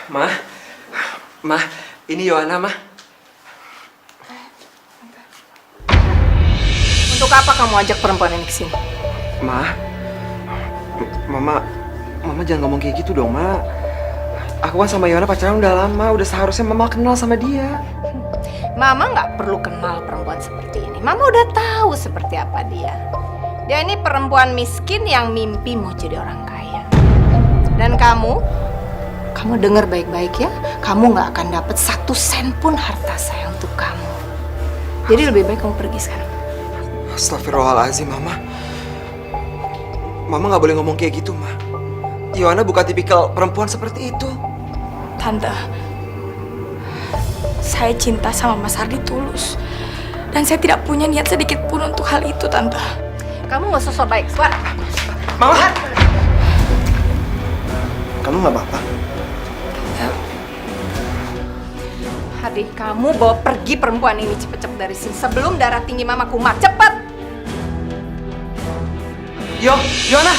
Ma, Ma, ini Yohana, Ma. Untuk apa kamu ajak perempuan ini ke sini? Ma, Mama jangan ngomong kayak gitu dong, Ma. Aku kan sama Yohana pacaran udah lama, udah seharusnya Mama kenal sama dia. Mama nggak perlu kenal perempuan seperti ini. Mama udah tahu seperti apa dia. Dia ini perempuan miskin yang mimpi mau jadi orang kaya. Dan kamu dengar baik-baik ya. Kamu nggak akan dapat 1 sen pun harta saya untuk kamu. Jadi lebih baik kamu pergi sekarang. Astagfirullahaladzim, Mama. Mama nggak boleh ngomong kayak gitu, Ma. Yohana bukan tipikal perempuan seperti itu. Tante, saya cinta sama Mas Ardi tulus. Dan saya tidak punya niat sedikit pun untuk hal itu, Tante. Kamu nggak sosok baik, Swat. Mama! Kamu nggak apa-apa? Hadi, kamu bawa pergi perempuan ini cepet-cepet dari sini sebelum darah tinggi Mama kumat. Cepet! Yohana!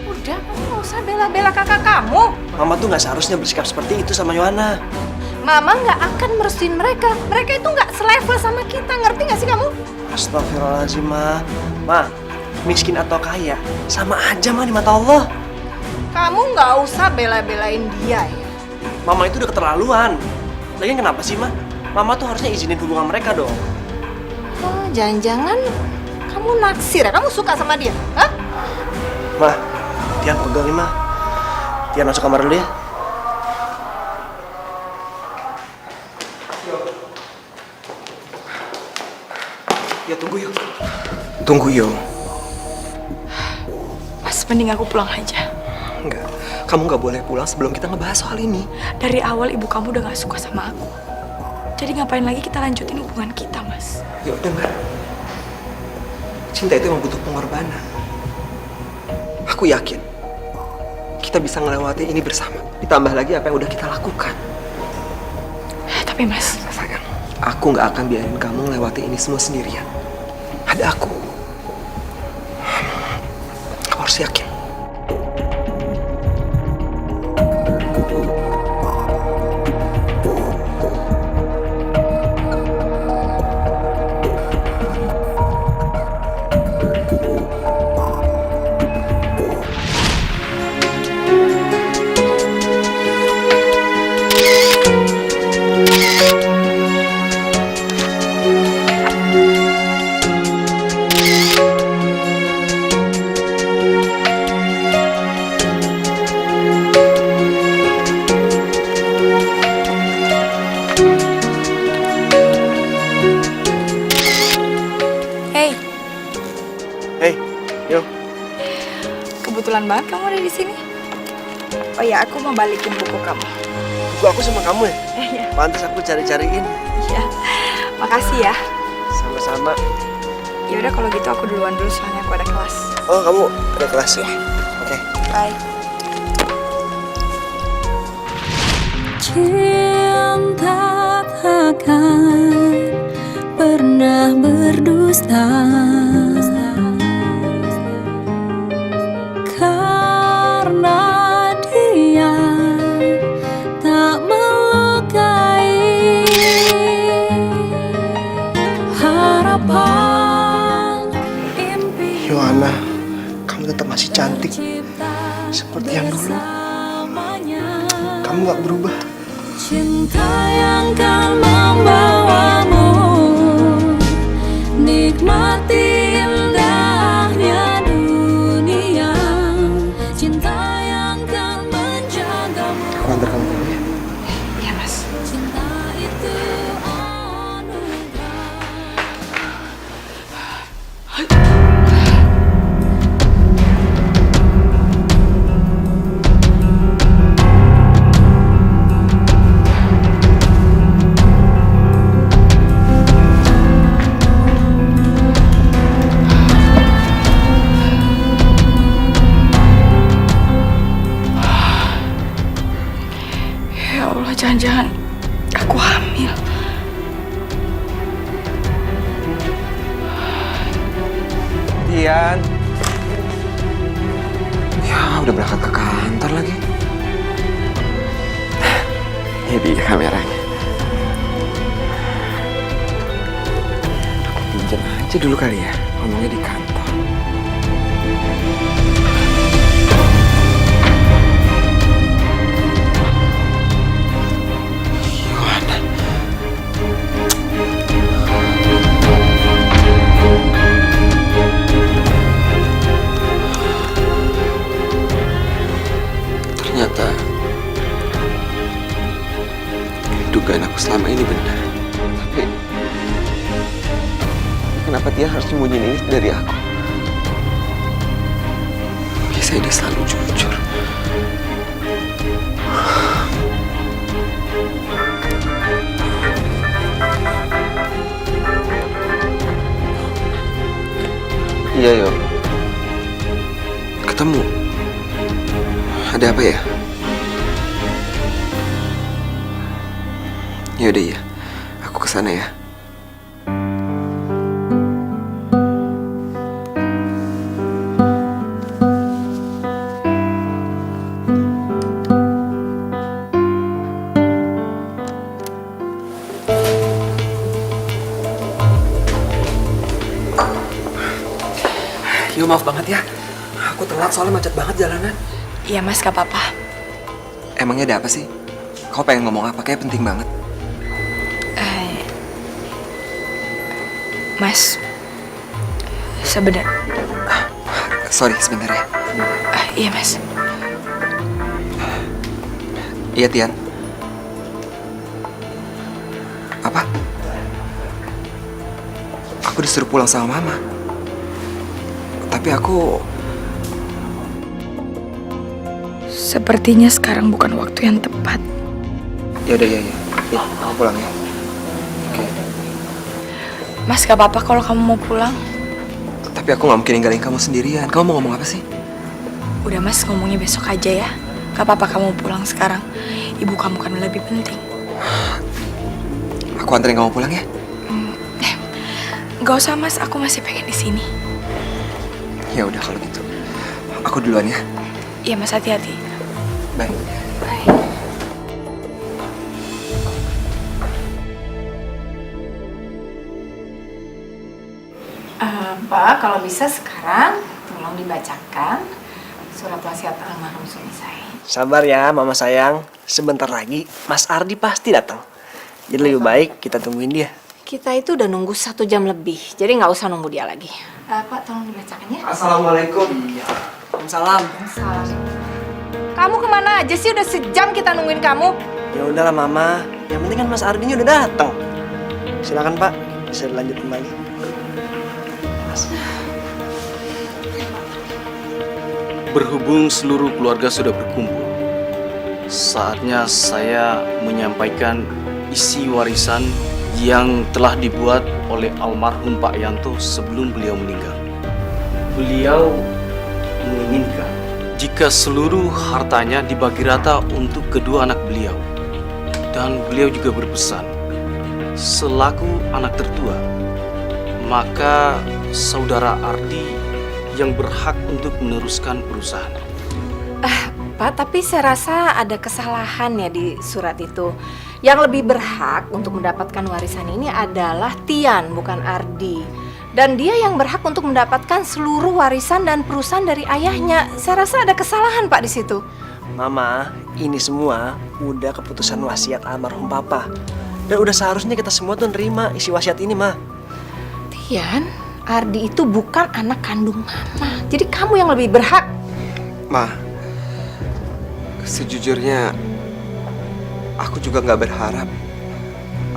Udah, kamu nggak usah bela-bela kakak kamu. Mama tuh nggak seharusnya bersikap seperti itu sama Yohana. Mama nggak akan merestuin mereka. Mereka itu nggak selevel sama kita. Ngerti nggak sih kamu? Astagfirullahaladzim, Ma. Ma, miskin atau kaya, sama aja, Ma, di mata Allah. Kamu nggak usah bela-belain dia ya. Mama itu udah keterlaluan. Lagian kenapa sih, Ma? Mama tuh harusnya izinin hubungan mereka dong. Oh, jangan-jangan kamu naksir ya? Kamu suka sama dia? Hah? Ma, Tian pegang nih, Ma. Tian masuk kamar dulu ya. Ya tunggu, Yo. Tunggu, Yo. Mas, mending aku pulang aja. Enggak, kamu nggak boleh pulang sebelum kita ngebahas soal ini. Dari awal ibu kamu udah gak suka sama aku. Jadi ngapain lagi kita lanjutin hubungan kita, Mas? Yo, dengar. Cinta itu emang butuh pengorbanan. Aku yakin kita bisa ngelewati ini bersama. Ditambah lagi apa yang udah kita lakukan. Tapi Mas, Sayang, aku nggak akan biarin kamu ngelewati ini semua sendirian. Ada aku. Kamu harus yakin. hey, Hei, Yo. kebetulan banget kamu ada di sini. Oh ya, aku mau balikin buku kamu. Buku aku sama kamu ya? Iya. Pantes aku cari-cariin. Iya. Makasih ya. Sama-sama. Ya udah kalau gitu aku duluan dulu soalnya aku ada kelas. Oh, kamu ada kelas ya? Oke. Bye. Cinta takkan pernah berdusta, karena dia tak melukai harapan impian. Yohana, kamu tetap masih cantik seperti yang dulu. Kamu gak berubah. Cinta yang kan membawamu nikmati indahnya dunia. Cinta yang kan menjagamu. Aku antar kamu pulang ya. Iya, Mas. Cinta itu anugerah. Ya Allah, jangan-jangan aku hamil. Tian. Ya, udah berangkat ke kantor lagi. Ini dia kameranya. Aku pinjam aja dulu kali ya, ngomongnya di kantor. Gimana? Ternyata dugaan aku selama ini benar. Tapi kenapa dia harus sembunyiin ini dari aku? Biasanya dia selalu jujur. Iya, Yo. Ketemu. Ada apa ya? Yaudah ya, aku kesana ya. Yo, maaf banget ya. Aku telat soalnya macet banget jalanan. Iya mas, gak apa-apa. Emangnya ada apa sih? Kau pengen ngomong apa? Kayak penting banget. Mas, sebenarnya. Sorry, sebentar ya. Iya mas. Iya, Tian. Apa? Aku disuruh pulang sama Mama. Tapi aku... Sepertinya sekarang bukan waktu yang tepat. Yaudah, ya. Ya, aku pulang ya. Oke. Mas, gak apa-apa kalau kamu mau pulang. Tapi aku gak mungkin ninggalin kamu sendirian. Kamu mau ngomong apa sih? Udah mas, ngomongnya besok aja ya. Gak apa-apa kamu pulang sekarang. Ibu kamu kan lebih penting. Aku anterin kamu pulang ya? Gak usah mas, aku masih pengen di sini. Ya udah kalau gitu. Aku duluan ya. Iya mas, hati-hati. Bye. Bye. Pak, kalau bisa sekarang tolong dibacakan surat wasiat almarhum suami saya. Sabar ya, Mama sayang. Sebentar lagi Mas Ardi pasti datang. Jadi lebih baik kita tungguin dia. Kita itu udah nunggu 1 jam lebih, jadi nggak usah nunggu dia lagi. Pak, tolong dibacakan ya. Assalamualaikum. Salam. Salam. Kamu kemana aja sih? Udah sejam kita nungguin kamu. Ya udahlah Mama. Yang penting kan Mas Ardinya udah datang. Silakan Pak, bisa dilanjut kembali. Mas. Berhubung seluruh keluarga sudah berkumpul, saatnya saya menyampaikan isi warisan yang telah dibuat oleh almarhum Pak Yanto sebelum beliau meninggal. Beliau menginginkan jika seluruh hartanya dibagi rata untuk kedua anak beliau. Dan beliau juga berpesan, selaku anak tertua, maka saudara Ardi yang berhak untuk meneruskan perusahaan. Pak, tapi saya rasa ada kesalahan ya di surat itu. Yang lebih berhak untuk mendapatkan warisan ini adalah Tian, bukan Ardi. Dan dia yang berhak untuk mendapatkan seluruh warisan dan perusahaan dari ayahnya. Saya rasa ada kesalahan Pak di situ. Mama, ini semua udah keputusan wasiat almarhum Papa. Dan udah seharusnya kita semua tuh nerima isi wasiat ini, Ma. Tian, Ardi itu bukan anak kandung Mama. Jadi kamu yang lebih berhak. Ma, sejujurnya aku juga nggak berharap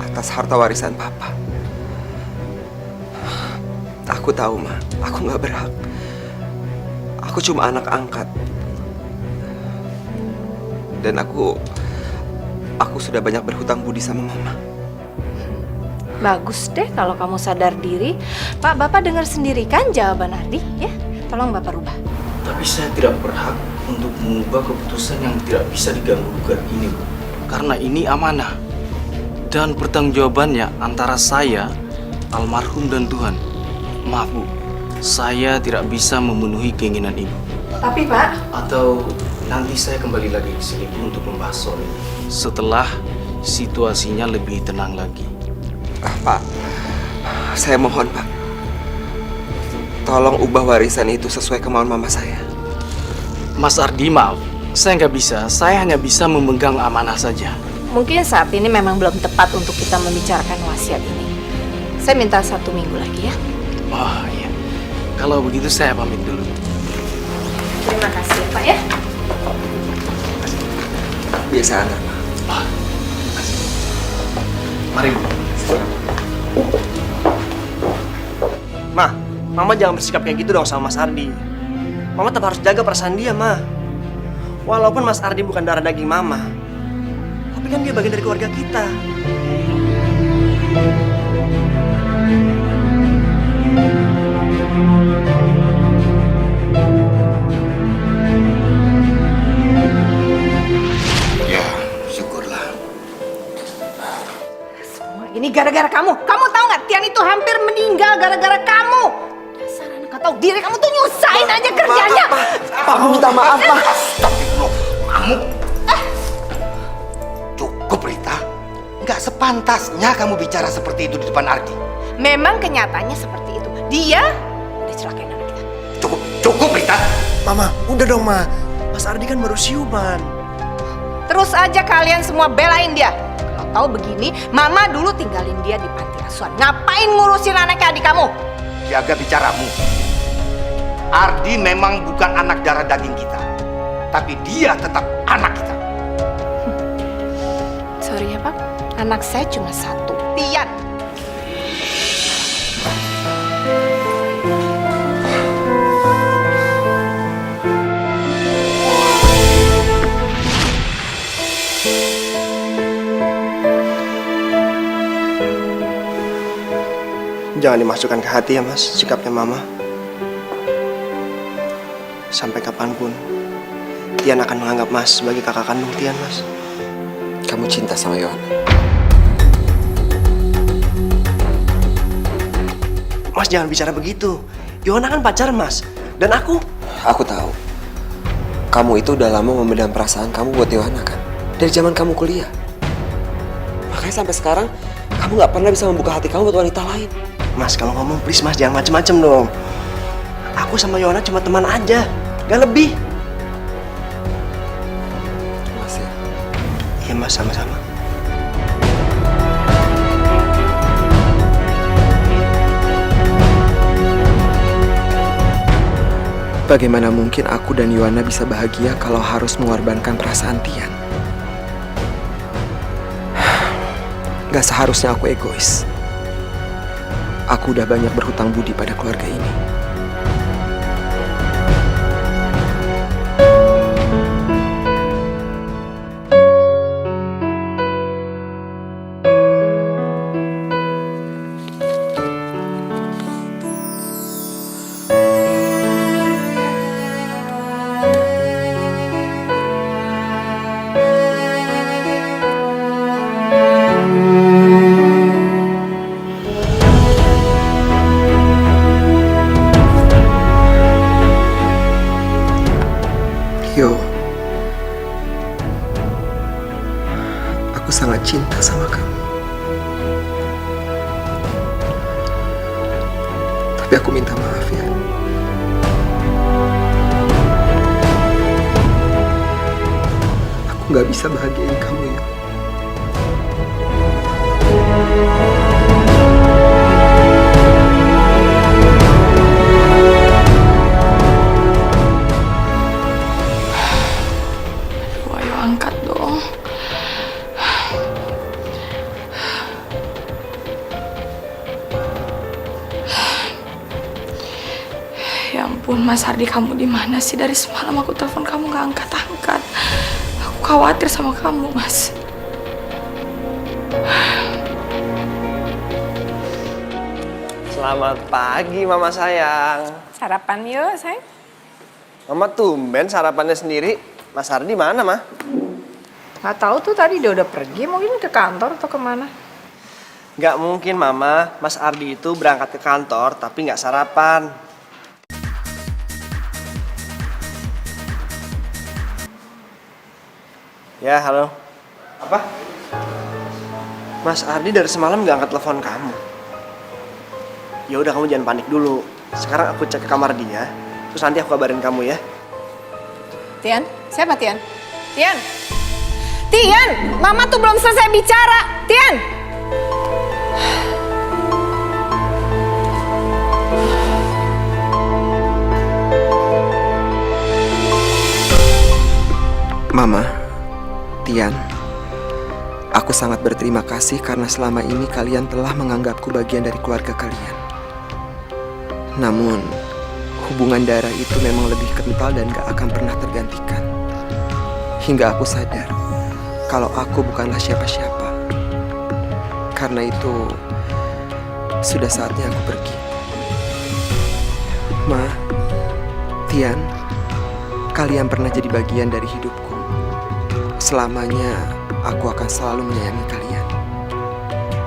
atas harta warisan Papa. Aku tahu, Ma, aku nggak berhak. Aku cuma anak angkat. Dan aku sudah banyak berhutang budi sama Mama. Bagus deh kalau kamu sadar diri. Pak, Bapak dengar sendiri kan jawaban Ardi, ya? Tolong Bapak rubah. Tapi saya tidak berhak untuk mengubah keputusan yang tidak bisa diganggu-gugat ini, Bu. Karena ini amanah. Dan pertanggungjawabannya antara saya, almarhum dan Tuhan. Maaf, Bu, saya tidak bisa memenuhi keinginan Ibu. Tapi Pak, Atau nanti saya kembali lagi ke sini untuk membahas soal ini. Setelah situasinya lebih tenang lagi. Pak, saya mohon Pak, tolong ubah warisan itu sesuai kemauan mama saya. Mas Ardi, maaf, saya nggak bisa. Saya hanya bisa memegang amanah saja. Mungkin saat ini memang belum tepat untuk kita membicarakan wasiat ini. Saya minta 1 minggu lagi ya. Oh iya, kalau begitu saya pamit dulu. Terima kasih ya Pak ya. Biasa antar Pak. Mari, Bu. Ma, Mama jangan bersikap kayak gitu dong sama Mas Ardi. Mama tetap harus jaga perasaan dia, Ma. Walaupun Mas Ardi bukan darah daging Mama, tapi kan dia bagian dari keluarga kita. Ya, syukurlah. Semua ini gara-gara kamu. Kamu tahu nggak? Tian itu hampir meninggal gara-gara kamu. Dasar anak nggak tahu diri, kamu tuh nyusahin aja kerjanya. Pak, minta maaf Pak. Kamu cukup, Rita. Nggak sepantasnya kamu bicara seperti itu di depan Ardi. Memang kenyataannya seperti itu. Dia udah celakain anak kita. Cukup, Rita. Mama, udah dong, Ma. Mas Ardi kan baru siuman. Terus aja kalian semua belain dia. Kalau tahu begini, Mama dulu tinggalin dia di panti asuhan. Ngapain ngurusin anaknya adik kamu? Jaga bicaramu. Ardi memang bukan anak darah daging kita, tapi dia tetap anak kita. Sorry ya Pak, anak saya cuma 1, Tian. Jangan dimasukkan ke hati ya, Mas, sikapnya Mama. Sampai kapanpun, Tian akan menganggap Mas sebagai kakak kandung Tian, Mas. Kamu cinta sama Yohana. Mas jangan bicara begitu. Yohana kan pacar Mas. Dan aku Tahu. Kamu itu udah lama memendam perasaan kamu buat Yohana kan? Dari zaman kamu kuliah. Makanya sampai sekarang kamu nggak pernah bisa membuka hati kamu buat wanita lain. Mas, kalau ngomong please Mas, jangan macem-macem dong. Aku sama Yohana cuma teman aja, gak lebih. Mas ya. Iya Mas, sama-sama. Bagaimana mungkin aku dan Yohana bisa bahagia kalau harus mengorbankan perasaan Tian? Gak seharusnya aku egois. Aku udah banyak berhutang budi pada keluarga ini. Yo, aku sangat cinta sama kamu. Tapi aku minta maaf ya. Aku nggak bisa bahagiain kamu ya. Ayo angkat dong. Ya ampun, Mas Ardi, kamu di mana sih? Dari semalam aku telepon kamu nggak angkat-angkat. Aku khawatir sama kamu, Mas. Selamat pagi Mama sayang. Sarapan yuk, sayang. Mama tumben sarapannya sendiri. Mas Ardi mana, Ma? Nggak tahu tuh, tadi dia udah pergi, mungkin ke kantor atau kemana. Gak mungkin Mama, Mas Ardi itu berangkat ke kantor tapi gak sarapan. Ya, halo. Apa? Mas Ardi dari semalam nggak angkat telepon kamu. Ya udah, kamu jangan panik dulu. Sekarang aku cek ke kamar dia, terus nanti aku kabarin kamu ya. Tian, siapa Tian? Tian! Tian! Mama tuh belum selesai bicara! Tian! Mama, Tian, aku sangat berterima kasih karena selama ini kalian telah menganggapku bagian dari keluarga kalian. Namun, hubungan darah itu memang lebih kental dan gak akan pernah tergantikan. Hingga aku sadar kalau aku bukanlah siapa-siapa. Karena itu, sudah saatnya aku pergi. Ma, Tian, kalian pernah jadi bagian dari hidupku. Selamanya aku akan selalu menyayangi kalian.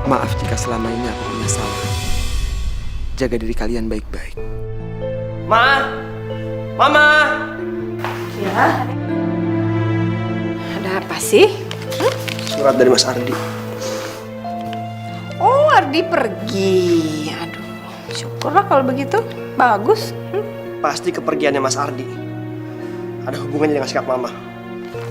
Maaf jika selama ini aku punya salah. Jaga diri kalian baik-baik. Ma! Mama! Ya? Ada apa sih? Surat dari Mas Ardi. Oh, Ardi pergi. Aduh, syukurlah kalau begitu. Bagus. Pasti kepergiannya Mas Ardi ada hubungannya dengan sikap Mama.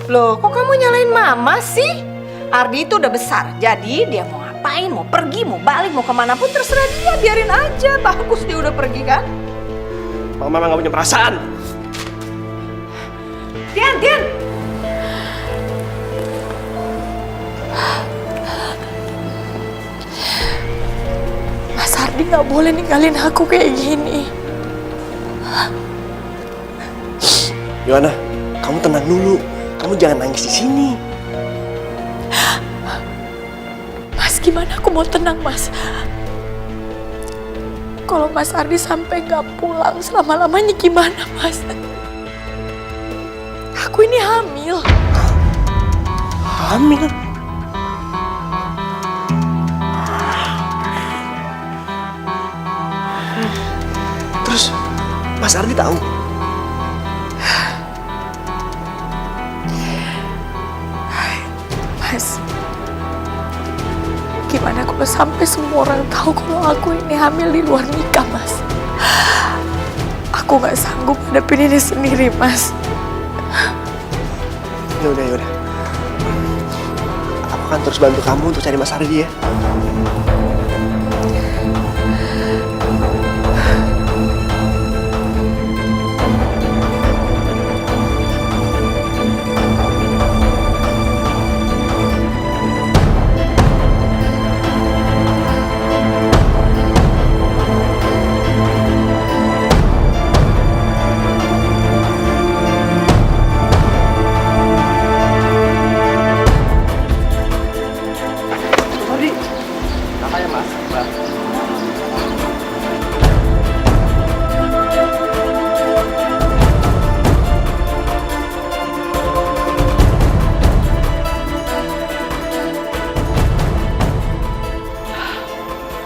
Loh, kok kamu nyalain Mama sih? Ardi itu udah besar, jadi dia mau ngapain, mau pergi, mau balik, mau kemanapun terserah dia, biarin aja. Bagus dia udah pergi kan? Mama nggak punya perasaan. Tian, Tian! Mas Ardi nggak boleh ninggalin aku kayak gini. Yohana, kamu tenang dulu. Kamu jangan nangis di sini. Mas, gimana aku mau tenang, Mas? Kalau Mas Ardi sampai nggak pulang selama-lamanya gimana, Mas? Aku ini hamil. Hamil? Terus Mas Ardi tahu? Mas, gimana kalau sampai semua orang tahu kalau aku ini hamil di luar nikah, Mas? Aku nggak sanggup hadapin ini sendiri, Mas. Yaudah, yaudah. Aku akan terus bantu kamu untuk cari Mas Ardi ya.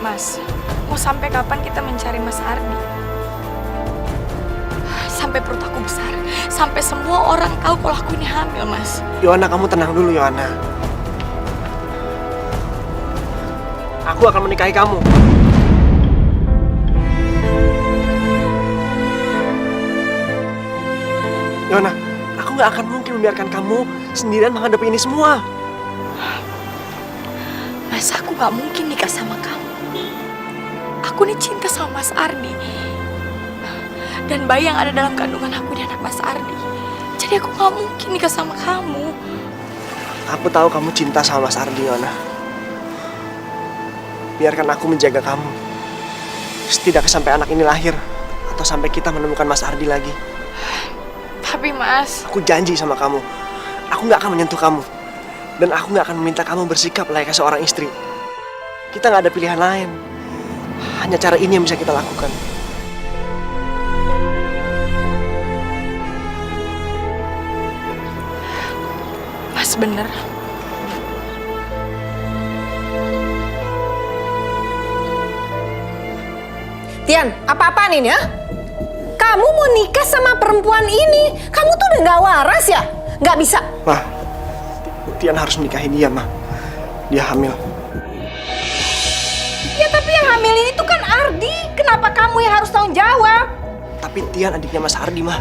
Mas, mau sampai kapan kita mencari Mas Ardi? Sampai perut aku besar, sampai semua orang tahu kalau aku ini hamil, Mas. Yohana, kamu tenang dulu, Yohana. Aku akan menikahi kamu. Yohana, aku gak akan mungkin membiarkan kamu sendirian menghadapi ini semua. Mas, aku gak mungkin nikah sama kamu. Aku nih cinta sama Mas Ardi. Dan bayi yang ada dalam kandungan aku ini anak Mas Ardi. Jadi aku gak mungkin nikah sama kamu. Aku tahu kamu cinta sama Mas Ardi, Yohana. Biarkan aku menjaga kamu. Setidaknya sampai anak ini lahir. Atau sampai kita menemukan Mas Ardi lagi. Tapi Mas, Aku janji sama kamu. Aku gak akan menyentuh kamu. Dan aku gak akan meminta kamu bersikap layaknya seorang istri. Kita gak ada pilihan lain. Hanya cara ini yang bisa kita lakukan. Mas bener. Tian, apa-apaan ini ya? Kamu mau nikah sama perempuan ini? Kamu tuh udah gak waras ya? Gak bisa. Mah, Tian harus menikahi dia, Ma. Dia hamil. Ya tapi yang hamil ini tuh kan Ardi. Kenapa kamu yang harus tanggung jawab? Tapi Tian adiknya Mas Ardi, Ma.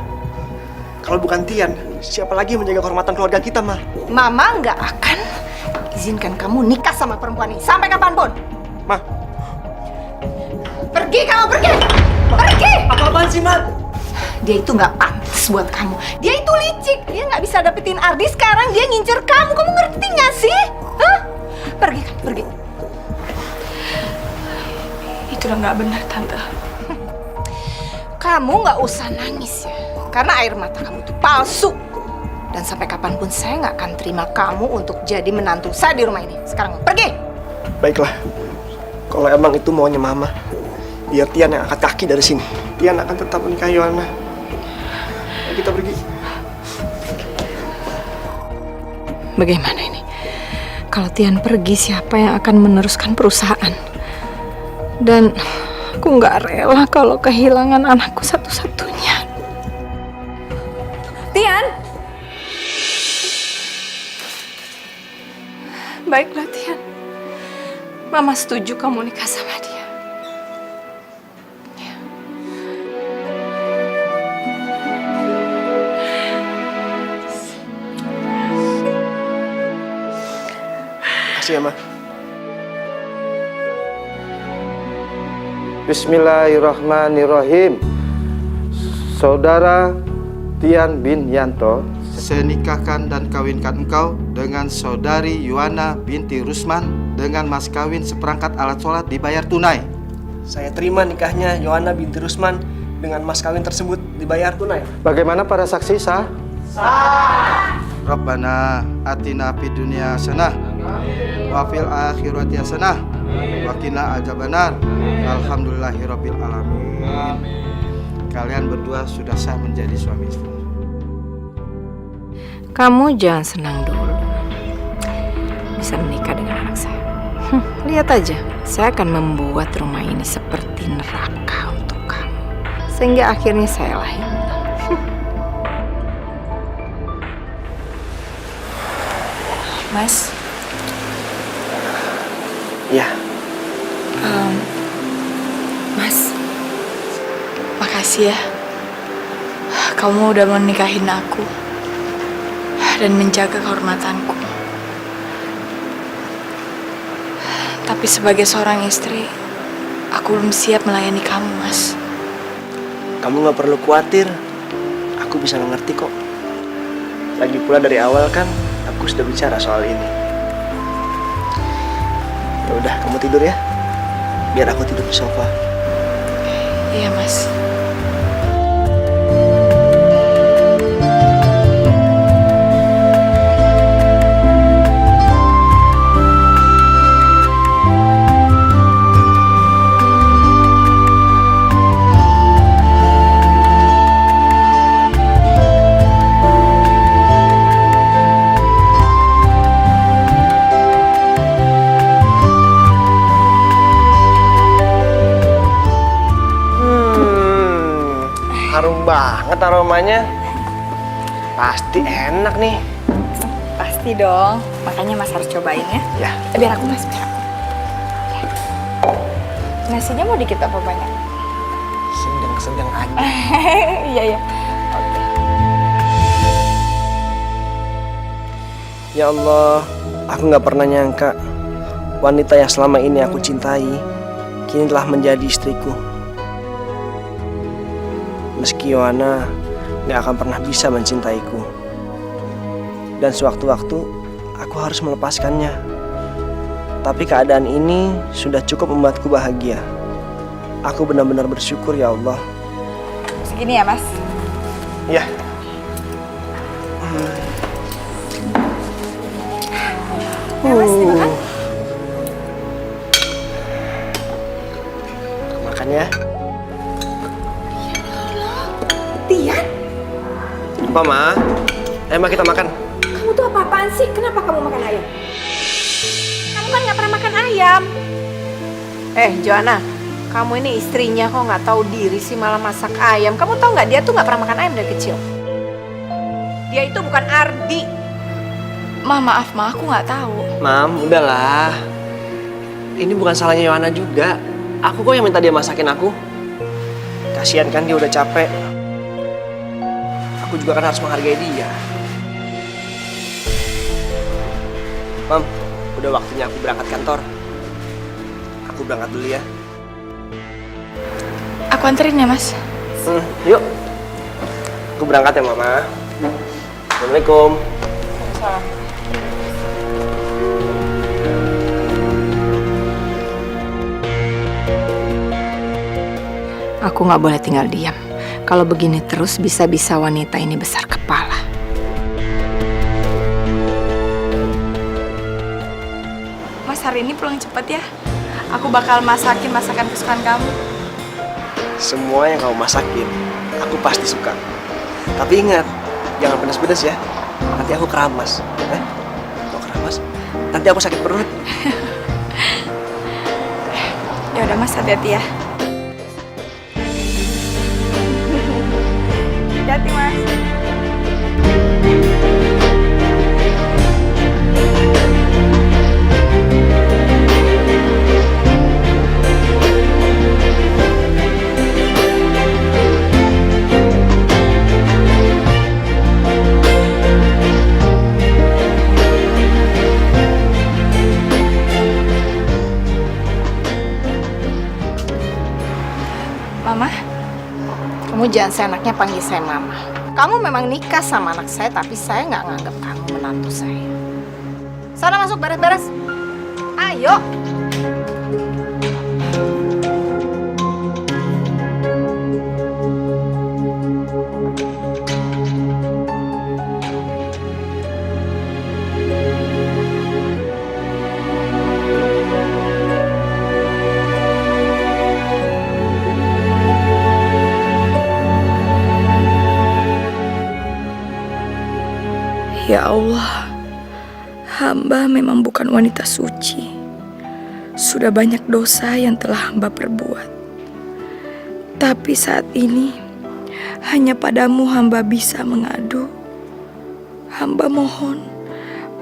Kalau bukan Tian, siapa lagi yang menjaga kehormatan keluarga kita, Ma? Mama nggak akan izinkan kamu nikah sama perempuan ini sampai kapanpun. Ma. Pergi kamu, pergi! Pergi! Apa-apaan sih, Ma? Dia itu nggak pantas buat kamu. Dia itu licik. Dia nggak bisa dapetin Ardi. Sekarang dia ngincer kamu. Kamu ngerti nggak sih? Hah? Pergi kan, pergi. Itu udah nggak benar, Tante. Kamu nggak usah nangis ya. Karena air mata kamu itu palsu. Dan sampai kapanpun saya nggak akan terima kamu untuk jadi menantu saya di rumah ini. Sekarang pergi. Baiklah. Kalau emang itu maunya Mama, biar Tian yang angkat kaki dari sini. Tian akan tetap menikahi Yohana. Ayo kita pergi. Bagaimana ini? Kalau Tian pergi, siapa yang akan meneruskan perusahaan? Dan aku nggak rela kalau kehilangan anakku satu-satunya. Tian! Baiklah, Tian. Mama setuju kamu nikah sama dia. Ya. Makasih ya, Ma. Bismillahirrahmanirrahim. Saudara Tian bin Yanto, saya nikahkan dan kawinkan engkau dengan saudari Yohana binti Rusman dengan mas kawin seperangkat alat sholat dibayar tunai. Saya terima nikahnya Yohana binti Rusman dengan mas kawin tersebut dibayar tunai. Bagaimana para saksi sah? Sah. Rabbana atina fid dunya hasanah wa fil akhirati hasanah wa qina adzabannar. Alhamdulillahirabbil alamin. Kalian berdua sudah sah menjadi suami istri. Kamu jangan senang dulu bisa menikah dengan anak saya. Lihat aja, saya akan membuat rumah ini seperti neraka untuk kamu. Sehingga akhirnya saya lahir. Mas, Iya. Mas, makasih ya. Kamu udah mau nikahin aku dan menjaga kehormatanku. Tapi sebagai seorang istri, aku belum siap melayani kamu, Mas. Kamu nggak perlu khawatir. Aku bisa mengerti kok. Lagi pula dari awal kan aku sudah bicara soal ini. Ya udah, kamu tidur ya. Biar aku tidur di sofa. Iya, Mas. Harum banget aromanya. Pasti enak nih. Pasti dong. Makanya Mas harus cobain ya. Ya. Biar aku, Mas. Biar aku. Nasinya mau dikit apa banyak? Sedang-sedang aja. Iya, iya. Oke. Ya Allah, aku nggak pernah nyangka wanita yang selama ini aku cintai kini telah menjadi istriku. Meski Yohana gak akan pernah bisa mencintaiku. Dan sewaktu-waktu aku harus melepaskannya. Tapi keadaan ini sudah cukup membuatku bahagia. Aku benar-benar bersyukur ya Allah. Segini ya, Mas. Ya. Mas, dimakan? Makan ya. Tian, Apa, Ma? Ayo, Ma, kita makan. kamu tuh apa-apaan sih? Kenapa kamu makan ayam? Kamu kan nggak pernah makan ayam. Joanna, kamu ini istrinya kok nggak tahu diri sih malah masak ayam. Kamu tahu nggak dia tuh nggak pernah makan ayam dari kecil. Dia itu bukan Ardi. Maaf, Ma, aku nggak tahu. Mam, udahlah. Ini bukan salahnya Yohana juga. Aku kok yang minta dia masakin aku. Kasihan kan dia udah capek. Aku juga kan harus menghargai dia. Mam, udah waktunya aku berangkat kantor. Aku berangkat dulu ya. Aku anterin ya, Mas. Yuk. Aku berangkat ya, Mama. Assalamualaikum. Aku nggak boleh tinggal diam. Kalau begini terus bisa-bisa wanita ini besar kepala. Mas, hari ini pulang cepet ya. Aku bakal masakin masakan kesukaan kamu. Semua yang kamu masakin, aku pasti suka. Tapi ingat, jangan pedas-pedas ya. Nanti aku keramas. Mau keramas? Nanti aku sakit perut. Ya udah, Mas, hati-hati ya. Hati-hati, Mas. Mama, Kamu jangan seenaknya panggil saya Mama. Kamu memang nikah sama anak saya, tapi saya nggak nganggap kamu menantu saya. Sana masuk beres-beres. Ayo. ya Allah, hamba memang bukan wanita suci. Sudah banyak dosa yang telah hamba perbuat. Tapi saat ini, hanya padamu hamba bisa mengadu. Hamba mohon,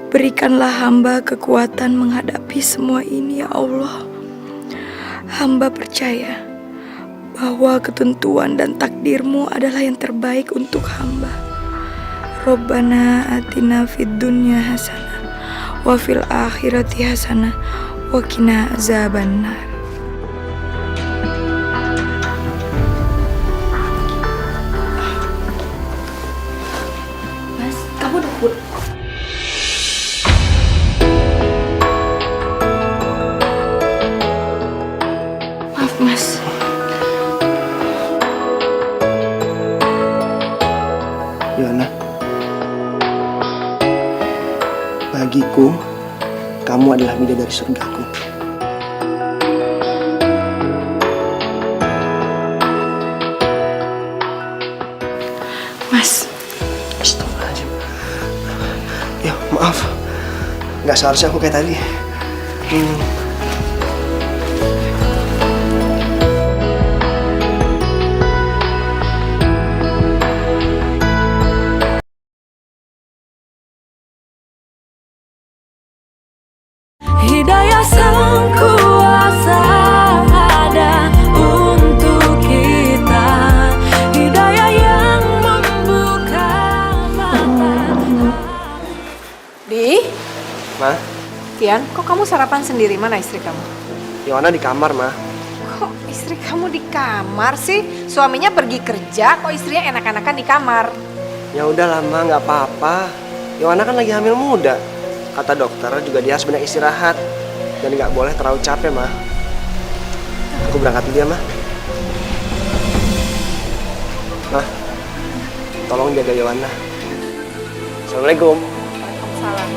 berikanlah hamba kekuatan menghadapi semua ini ya Allah. Hamba percaya bahwa ketentuan dan takdirmu adalah yang terbaik untuk hamba. Rabbana atina fid dunya hasanah wa fil akhirati hasanah wa qina azabannar. Mas, kamu udah pulang? Maaf, Mas. Yohana, bagiku, kamu adalah bidadari surgaku. Mas, Astagfirullahaladzim. Ya, maaf. Nggak seharusnya aku kayak tadi. Hidayah sang kuasa ada untuk kita, hidayah yang membuka mata. Di, Ma, Tian, kok kamu sarapan sendiri? Mana istri kamu? Yohana di kamar, Ma. Kok istri kamu di kamar sih? Suaminya pergi kerja, kok istrinya enak-enakan di kamar? Ya udah lama, nggak apa-apa. Yohana kan lagi hamil muda. Kata dokter juga dia harus banyak istirahat dan nggak boleh terlalu capek, Ma. Aku berangkat dulu ya, Ma. Ma, tolong jaga Yohana. Assalamualaikum. Salam.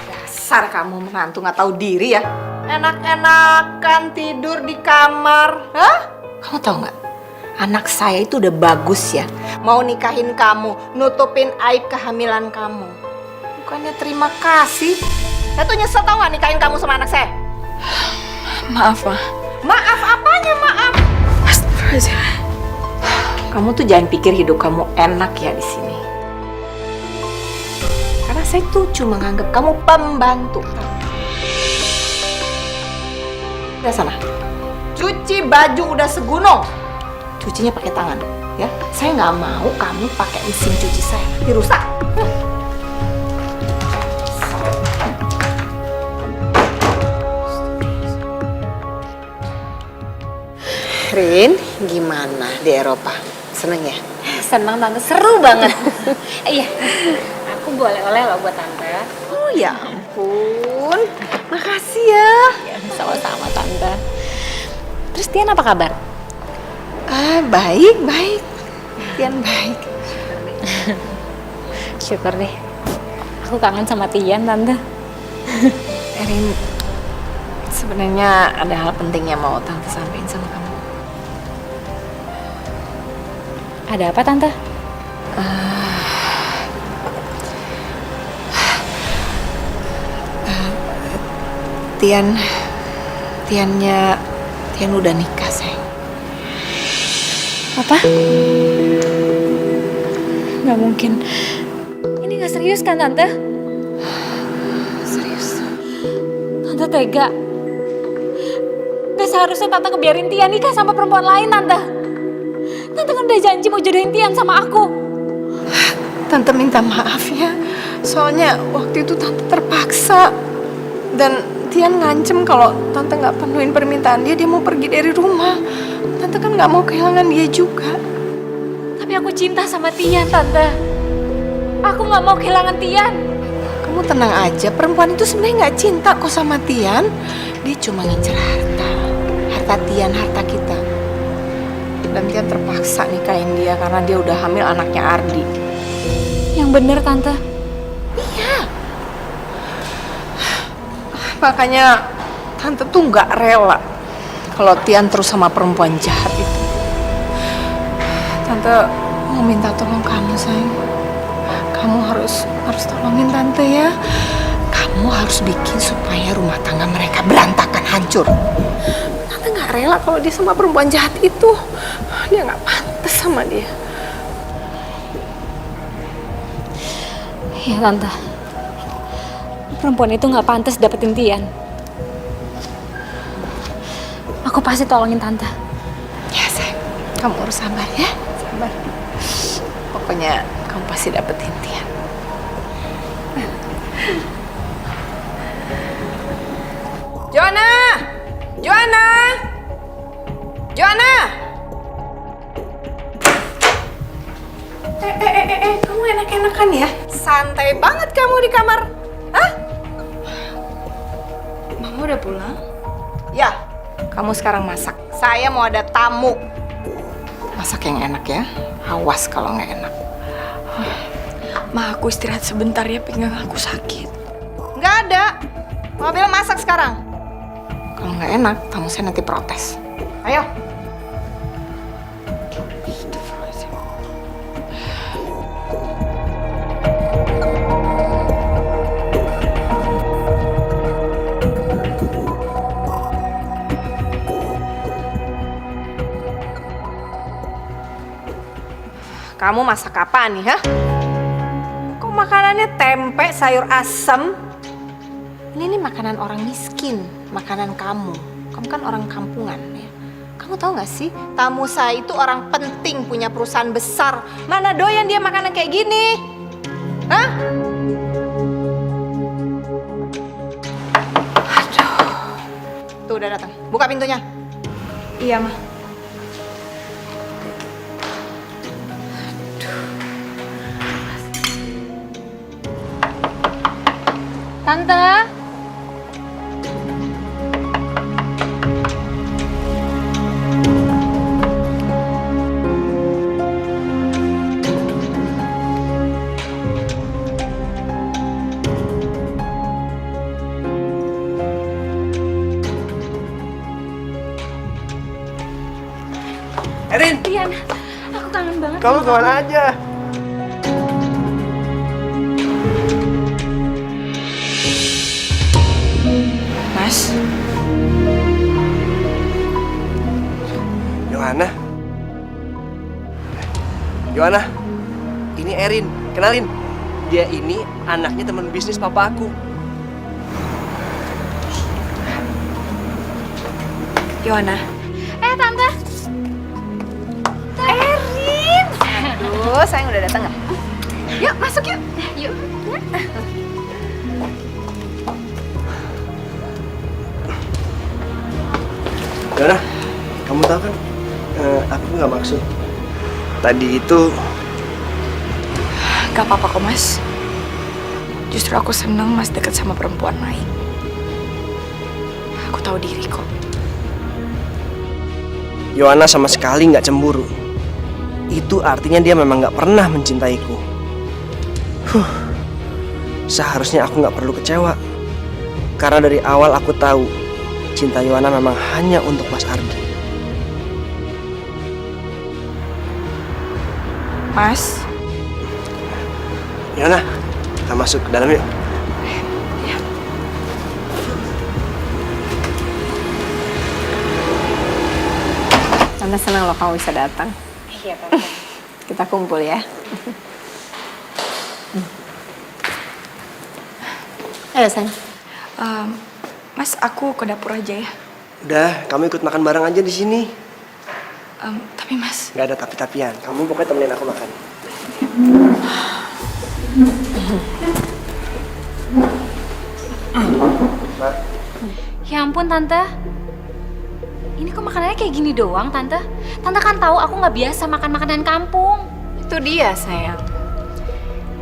Dasar kamu menantu nggak tahu diri ya. Enak-enakan tidur di kamar. Hah? Kamu tahu nggak? Anak saya itu udah bagus ya. Mau nikahin kamu, nutupin aib kehamilan kamu. Bukannya terima kasih. Saya tuh nyesel tau nggak nikahin kamu sama anak saya. maaf, Ma. Maaf apanya maaf? Astagfirullahaladzim. Kamu tuh jangan pikir hidup kamu enak ya di sini. Karena saya tuh cuma nganggap kamu pembantu. Udah sana. Cuci baju udah segunung. Cucinya pakai tangan, ya. Saya nggak mau kamu pakai mesin cuci saya. Nanti rusak. Rin, gimana di Eropa? Seneng ya? Senang tante, seru banget. Iya, aku boleh oleh loh buat tante. Oh ya ampun, makasih ya. Sama-sama tante. Terus Tian apa kabar? Baik, baik. Tian baik. Syukur deh. Aku kangen sama Tian tante. Erin, sebenarnya ada hal penting yang mau tante sampaikan sama kamu. Ada apa tante? Tian udah nikah, sayang. Apa? Gak mungkin. Ini gak serius kan tante? Serius. Tante tega. Gak seharusnya tante ngebiarin Tian nikah sama perempuan lain tante. Tante kan udah janji mau jodohin Tian sama aku. Tante minta maaf ya. Soalnya waktu itu tante terpaksa. Dan Tian ngancem kalau tante nggak penuhin permintaan dia mau pergi dari rumah. Tante kan nggak mau kehilangan dia juga. Tapi aku cinta sama Tian tante. Aku nggak mau kehilangan Tian. Kamu tenang aja, perempuan itu sebenarnya nggak cinta kok sama Tian. Dia cuma ngincer harta. Harta Tian, harta kita. Dan Tian terpaksa nikahin dia karena dia udah hamil anaknya Ardi. Yang bener tante. Iya. Makanya tante tuh nggak rela kalau Tian terus sama perempuan jahat itu. Tante mau minta tolong kamu, sayang. Kamu harus tolongin tante ya. Kamu harus bikin supaya rumah tangga mereka berantakan, hancur. Tante nggak rela kalau dia sama perempuan jahat itu. Dia nggak pantas sama dia. Iya tante. Perempuan itu nggak pantas dapetin Tian. Aku pasti tolongin tante. Ya, sayang. Kamu harus sabar ya. Sabar. Pokoknya kamu pasti dapetin Tian. Joanna! Joanna! Joanna! Kamu enak-enakan ya? Santai banget kamu di kamar. Hah? Mama udah pulang? Ya, kamu sekarang masak. Saya mau ada tamu. Masak yang enak ya. Awas kalau nggak enak. Ma, aku istirahat sebentar ya, pinggang aku sakit. Nggak ada. Mau bilang masak sekarang. Kalau nggak enak, tamu saya nanti protes. Ayo. Kamu masak apa nih, ha? Kok makanannya tempe, sayur asem? Ini makanan orang miskin, makanan kamu. Kamu kan orang kampungan, ya. Kamu tahu nggak sih, tamu saya itu orang penting, punya perusahaan besar. Mana doyan dia makanan kayak gini? Hah? Aduh. Tuh udah datang. Buka pintunya. Iya, Ma. Tante. Erin, Tian, aku kangen banget. kamu kemana aja? Mas, Yohana? Yohana, ini Erin, kenalin. Dia ini anaknya teman bisnis papa aku. Yohana. Tante. Erin! Aduh, sayang udah datang nggak? Yuk, masuk yuk. Yuk. Yohana, kamu tahu kan? Aku nggak maksud. Tadi itu Gak apa-apa kok, Mas. Justru aku seneng Mas deket sama perempuan lain. Aku tahu diri kok. Yohana sama sekali nggak cemburu. Itu artinya dia memang nggak pernah mencintaiku. Seharusnya aku nggak perlu kecewa. Karena dari awal aku tahu cinta Yohana memang hanya untuk Mas Ardi. Mas, Yohana, kita masuk ke dalam yuk. Tante senang loh kamu bisa datang. Iya, Tante. Kita kumpul ya. Ayo, sayang. Mas, aku ke dapur aja ya. Udah, kamu ikut makan bareng aja di sini. Tapi Mas, Nggak ada tapi-tapian. Kamu pokoknya temenin aku makan. Ma, Ya ampun, Tante. Ini kok makanannya kayak gini doang, Tante? Tante kan tahu aku nggak biasa makan makanan kampung. Itu dia, sayang.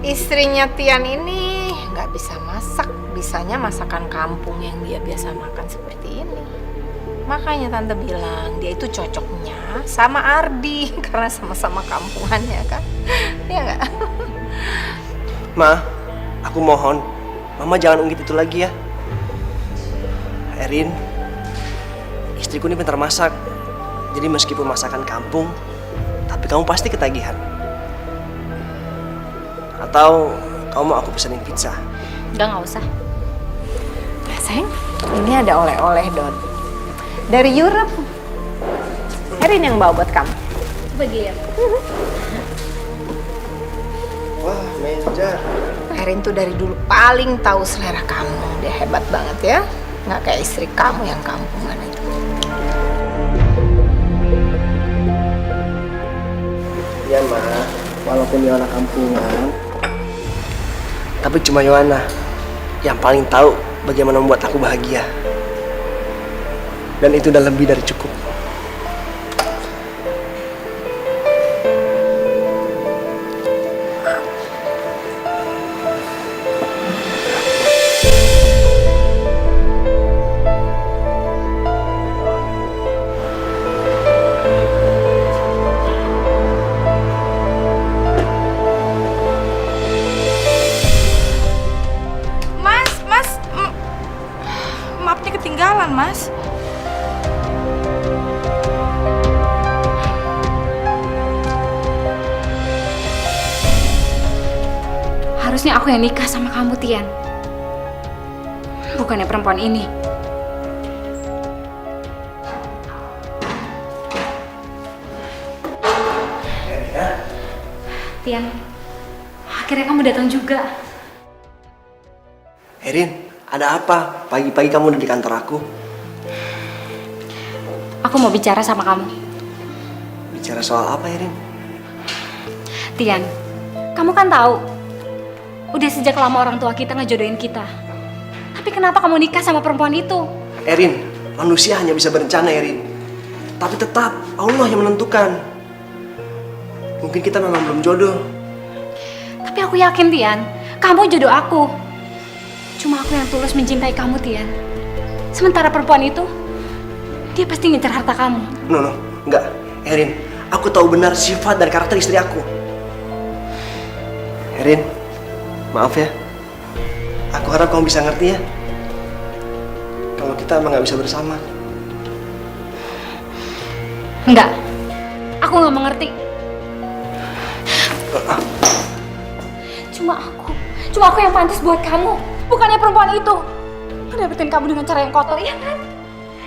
Istrinya Tian ini nggak bisa masak. Bisanya masakan kampung yang dia biasa makan seperti ini. Makanya Tante bilang dia itu cocoknya sama Ardi. Karena sama-sama kampungannya kan. Iya nggak? Ma, aku mohon, Mama jangan ungkit itu lagi ya. Erin, istriku ini pintar masak. Jadi meskipun masakan kampung, tapi kamu pasti ketagihan. Atau kamu mau aku pesenin pizza? Nggak usah. Nah, sayang, ini ada oleh-oleh, Don. Dari Europe. Erin yang bawa buat kamu. Coba dilihat. Wah, meja. Erin tuh dari dulu paling tahu selera kamu. Dia hebat banget ya. Nggak kayak istri kamu yang kampungan itu. Iya, Ma. Walaupun dia anak kampungan, tapi cuma Yohana yang paling tahu bagaimana membuat aku bahagia. Dan itu udah lebih dari cukup. Mapnya ketinggalan, Mas. Harusnya aku yang nikah sama kamu, Tian. Bukannya perempuan ini. Tian, akhirnya kamu datang juga. Erin, ada apa? Pagi-pagi kamu udah di kantor aku. Aku mau bicara sama kamu. Bicara soal apa, Erin? Tian, kamu kan tahu, udah sejak lama orang tua kita ngejodohin kita. Tapi kenapa kamu nikah sama perempuan itu? Erin, manusia hanya bisa berencana, Erin. Tapi tetap Allah yang menentukan. Mungkin kita memang belum jodoh. Tapi aku yakin, Tian, kamu jodoh aku. Cuma aku yang tulus mencintai kamu, Tian. Sementara perempuan itu, dia pasti ngincer harta kamu. No, enggak. Erin, aku tahu benar sifat dan karakter istri aku. Erin, maaf ya. Aku harap kamu bisa ngerti ya. Kalau kita emang nggak bisa bersama. Enggak, aku nggak mengerti. Cuma aku yang pantas buat kamu, bukannya perempuan itu. Ngedapetin kamu dengan cara yang kotor, iya kan?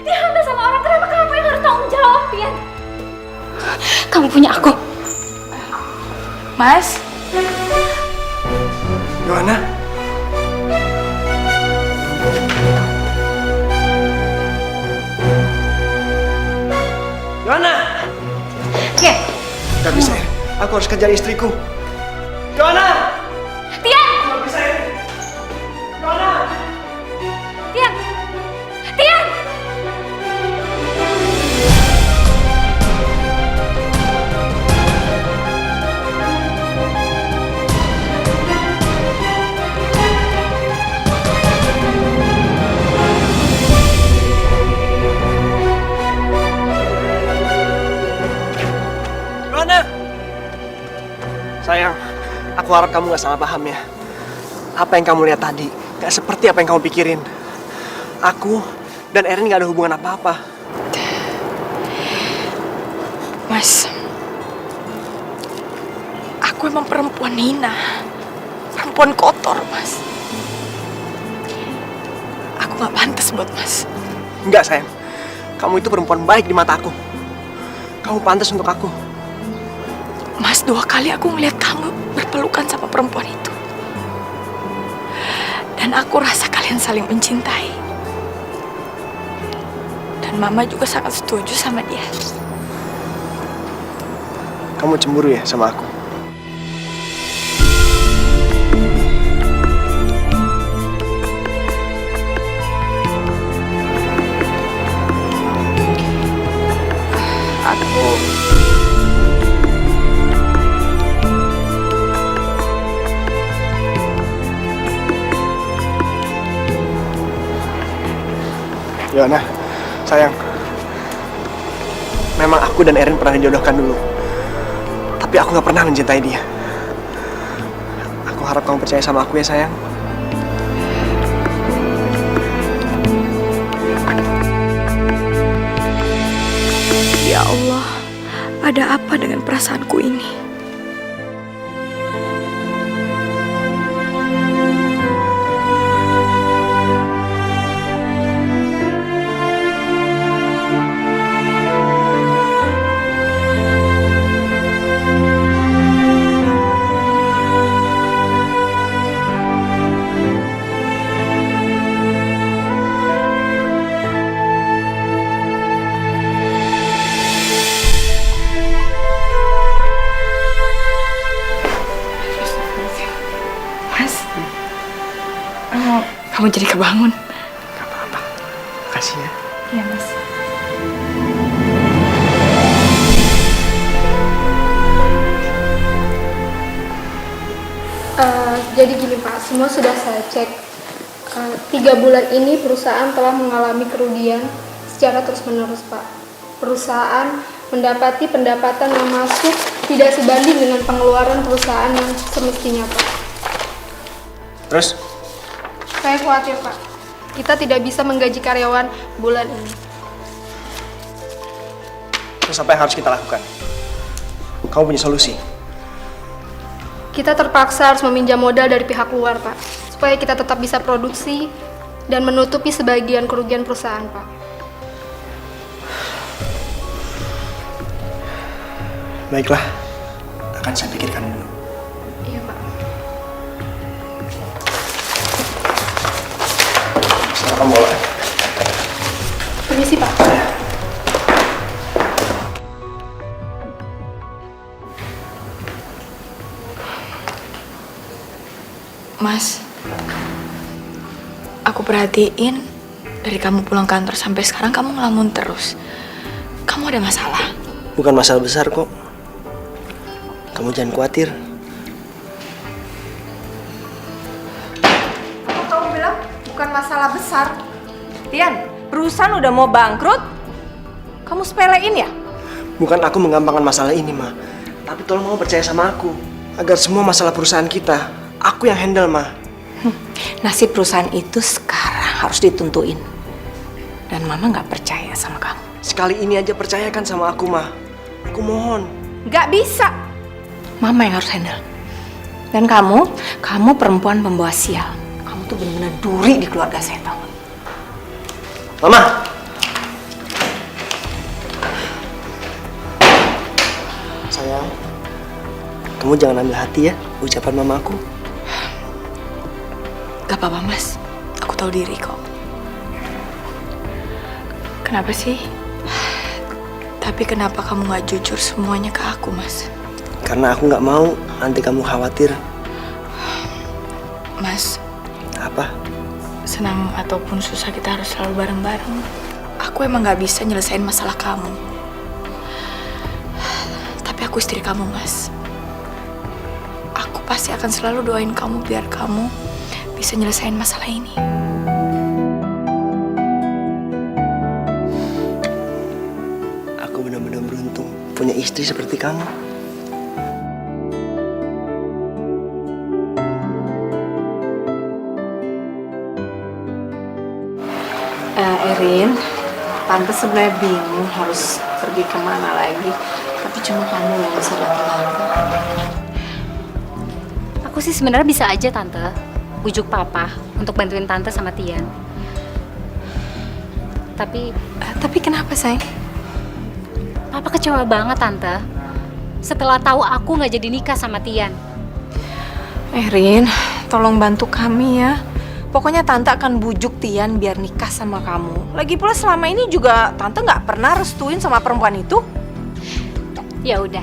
Dia hamil sama orang, kenapa kamu yang harus tanggung jawab, Tian? Kamu punya aku. Mas, Yohana. Yohana. Tian, Gak bisa, Erin. Aku harus kejar istriku. Yohana. Tian, Gak bisa, Erin. Yohana. Tian, Tian. Yohana. Sayang, aku harap kamu gak salah paham ya. Apa yang kamu lihat tadi gak seperti apa yang kamu pikirin. Aku dan Erin gak ada hubungan apa-apa. Mas, aku emang perempuan hina, perempuan kotor, Mas. Aku gak pantas buat Mas. Enggak, sayang. Kamu itu perempuan baik di mata aku. Kamu pantas untuk aku. Mas, 2 kali aku ngeliat kamu berpelukan sama perempuan itu. Dan aku rasa kalian saling mencintai. Dan Mama juga sangat setuju sama dia. Kamu cemburu ya sama aku? Yohana, sayang. Memang aku dan Erin pernah dijodohkan dulu. Tapi aku gak pernah mencintai dia. Aku harap kamu percaya sama aku ya, sayang. Ya Allah, ada apa dengan perasaanku ini? Kamu jadi kebangun. Gak apa-apa. Makasih ya. Iya, Mas. Jadi gini Pak, semua sudah saya cek. 3 bulan ini perusahaan telah mengalami kerugian secara terus-menerus Pak. Perusahaan mendapati pendapatan yang masuk tidak sebanding dengan pengeluaran perusahaan yang semestinya Pak. Terus? Saya khawatir Pak, kita tidak bisa menggaji karyawan bulan ini. Terus apa yang harus kita lakukan? Kamu punya solusi? Kita terpaksa harus meminjam modal dari pihak luar Pak, supaya kita tetap bisa produksi dan menutupi sebagian kerugian perusahaan Pak. Baiklah, akan saya pikirkan dulu. Iya Pak. Selamat bola. Permisi Pak. Mas, aku perhatiin dari kamu pulang kantor sampai sekarang kamu ngelamun terus. Kamu ada masalah? Bukan masalah besar kok. Kamu jangan khawatir. Kamu bilang bukan masalah besar. Tian, perusahaan udah mau bangkrut. Kamu sepelein ya? Bukan aku menggampangkan masalah ini, Ma. Tapi tolong mau percaya sama aku. Agar semua masalah perusahaan kita, aku yang handle, Ma. Nasib perusahaan itu sekarang harus dituntuin. Dan Mama nggak percaya sama kamu. Sekali ini aja percayakan sama aku, Ma. Aku mohon. Nggak bisa. Mama yang harus handle. Dan kamu perempuan pembawa sial. Kamu tuh benar-benar duri di keluarga saya, tau nggak? Mama! Sayang, kamu jangan ambil hati ya ucapan mamaku. Gak apa-apa mas, aku tahu diri kok. Kenapa sih? Tapi kenapa kamu gak jujur semuanya ke aku mas? Karena aku nggak mau nanti kamu khawatir. Mas, Apa? senang ataupun susah kita harus selalu bareng-bareng. Aku emang gak bisa nyelesain masalah kamu. Tapi aku istri kamu mas. Aku pasti akan selalu doain kamu biar kamu bisa nyelesain masalah ini. Aku benar-benar beruntung punya istri seperti kamu. Erin, Tante sebenarnya bingung harus pergi kemana lagi. Tapi cuma kamu yang bisa bantu Tante. Aku sih sebenarnya bisa aja Tante bujuk Papa untuk bantuin Tante sama Tian. Tapi kenapa sayang? Papa kecewa banget Tante setelah tahu aku nggak jadi nikah sama Tian. Erin, tolong bantu kami ya. Pokoknya Tante akan bujuk Tian biar nikah sama kamu. Lagi pula selama ini juga Tante nggak pernah restuin sama perempuan itu. Ya udah,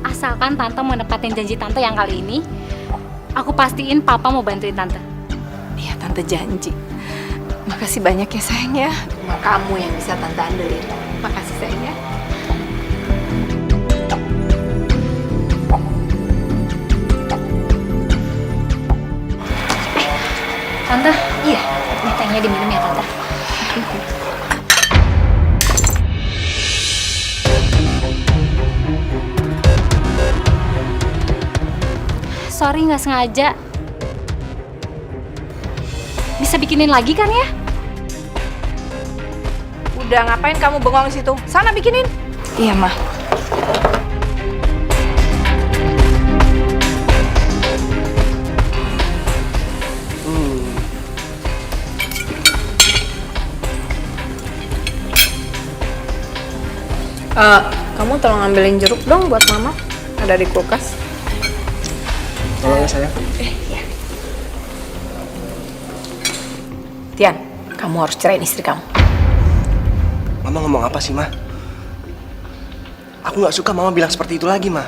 asalkan Tante mau nepatin janji Tante yang kali ini, aku pastiin Papa mau bantuin Tante. Iya, Tante janji. Makasih banyak ya sayang ya. Cuma kamu yang bisa Tante andelin. Makasih sayang ya. Tante, iya, ini tehnya diminum ya Tante. Sorry nggak sengaja. Bisa bikinin lagi kan ya? Udah ngapain kamu bengong di situ? Sana bikinin. Iya mah. Kamu tolong ambilin jeruk dong buat Mama. Ada di kulkas. Tolong ya sayang. Tian, kamu harus ceraiin istri kamu. Mama ngomong apa sih, Ma? Aku nggak suka Mama bilang seperti itu lagi, Ma.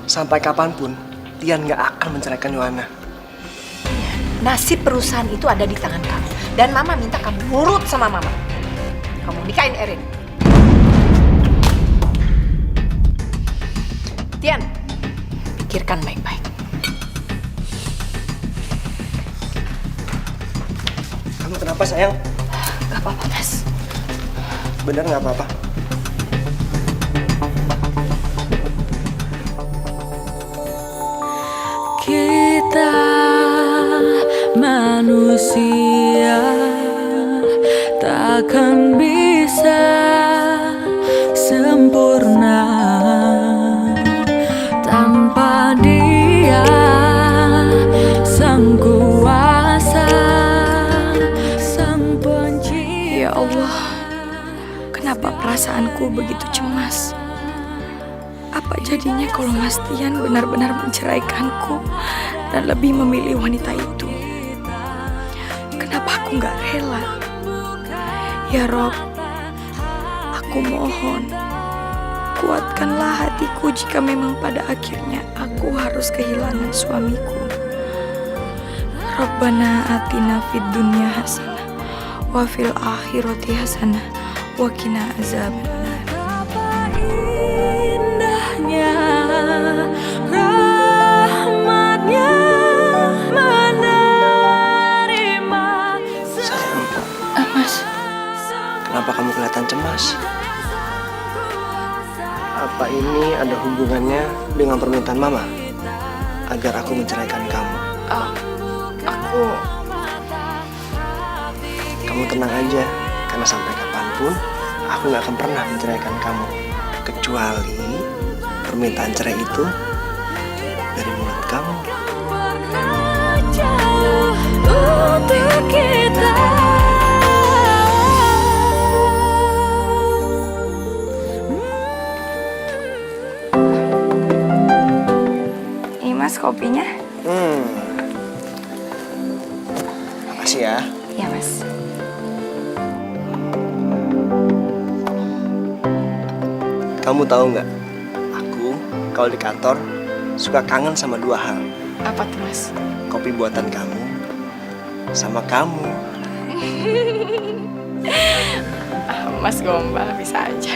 Sampai kapanpun, Tian nggak akan menceraikan Yohana. Nasib perusahaan itu ada di tangan kamu. Dan Mama minta kamu nurut sama Mama. Kamu nikahin Erin. Tian, pikirkan baik-baik. Kamu kenapa, sayang? Gak apa-apa mas. Bener nggak apa-apa? Kita manusia takkan bisa sempurna tanpa Dia Sang Kuasa, Sang Pencipta. Ya Allah, kenapa perasaanku begitu cemas? Apa jadinya kalau Mas Tian benar-benar menceraikanku dan lebih memilih wanita itu? Kenapa aku nggak rela? Ya Rob, aku mohon, kuatkanlah hatiku jika memang pada akhirnya aku harus kehilangan suamiku. Rabbana atina fid dunya hasanah wa fil akhirati hasanah wa qina azabannar. Indahnya rahmatnya menerima. Sayang, Mas, kenapa kamu kelihatan cemas? Apa ini ada hubungannya dengan permintaan Mama? Agar aku menceraikan kamu. Kamu tenang aja, karena sampai kapanpun aku gak akan pernah menceraikan kamu. Kecuali permintaan cerai itu dari mulut kamu. Jauh untuk kita. Mas kopinya. Makasih ya. Ya Mas. Kamu tahu nggak? Aku kalau di kantor suka kangen sama dua hal. Apa tuh Mas? Kopi buatan kamu sama kamu. Mas gombal bisa aja.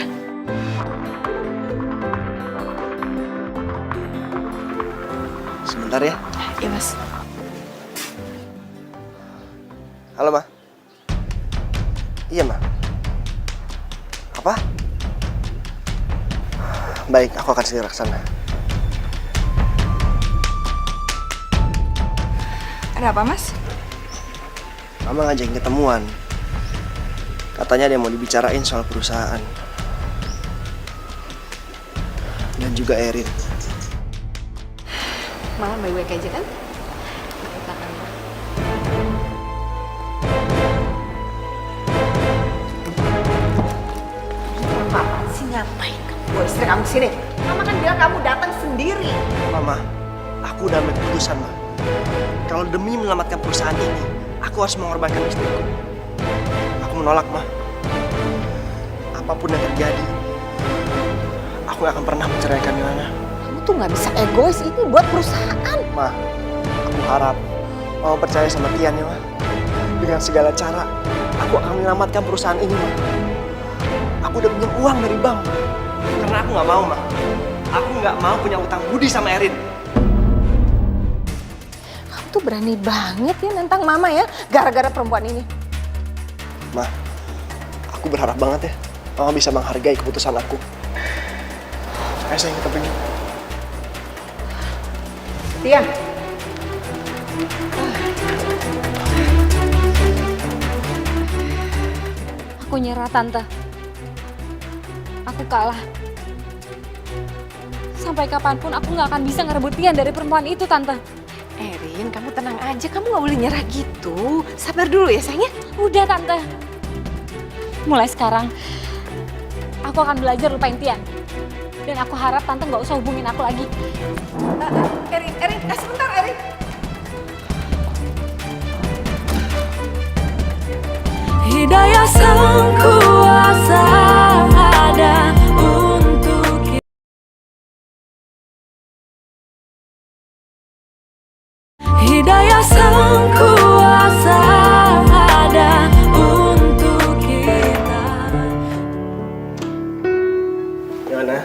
Sebentar ya. Iya Mas. Halo, Ma. Iya, Ma. Apa? Baik, aku akan segera ke sana. Ada apa Mas? Mama ngajakin ketemuan. Katanya ada yang mau dibicarain soal perusahaan. Dan juga Erin. Mama baik-baik aja kan? Apa sih ngapain kamu bawa istri kamu sini? Mama kan bilang kamu datang sendiri. Mama, aku udah ambil keputusan, Ma. Kalau demi menyelamatkan perusahaan ini, aku harus mengorbankan istriku. Aku menolak, Ma. Apapun yang terjadi, aku gak akan pernah menceraikan Yohana. Kamu tuh nggak bisa egois, ini buat perusahaan. Ma, aku harap Mama percaya sama Tian ya, Ma. Dengan segala cara, aku akan menyelamatkan perusahaan ini, Ma. Aku udah pinjam uang dari bank. Karena aku nggak mau, Ma. Aku nggak mau punya utang budi sama Erin. Kamu tuh berani banget ya nentang Mama ya, gara-gara perempuan ini. Ma, aku berharap banget ya Mama bisa menghargai keputusan aku. Ayo sayang, kita pergi. Tian. Aku nyerah, Tante. Aku kalah. Sampai kapanpun aku nggak akan bisa ngerebut Tian dari perempuan itu, Tante. Erin, kamu tenang aja, kamu nggak boleh nyerah gitu. Sabar dulu ya sayangnya. Udah, Tante. Mulai sekarang, aku akan belajar lupain Tian. Dan aku harap Tante nggak usah hubungin aku lagi. Erin, sebentar Erin. Hidayah sang kuasa ada untuk kita. Hidayah sang kuasa ada untuk kita. Yohana.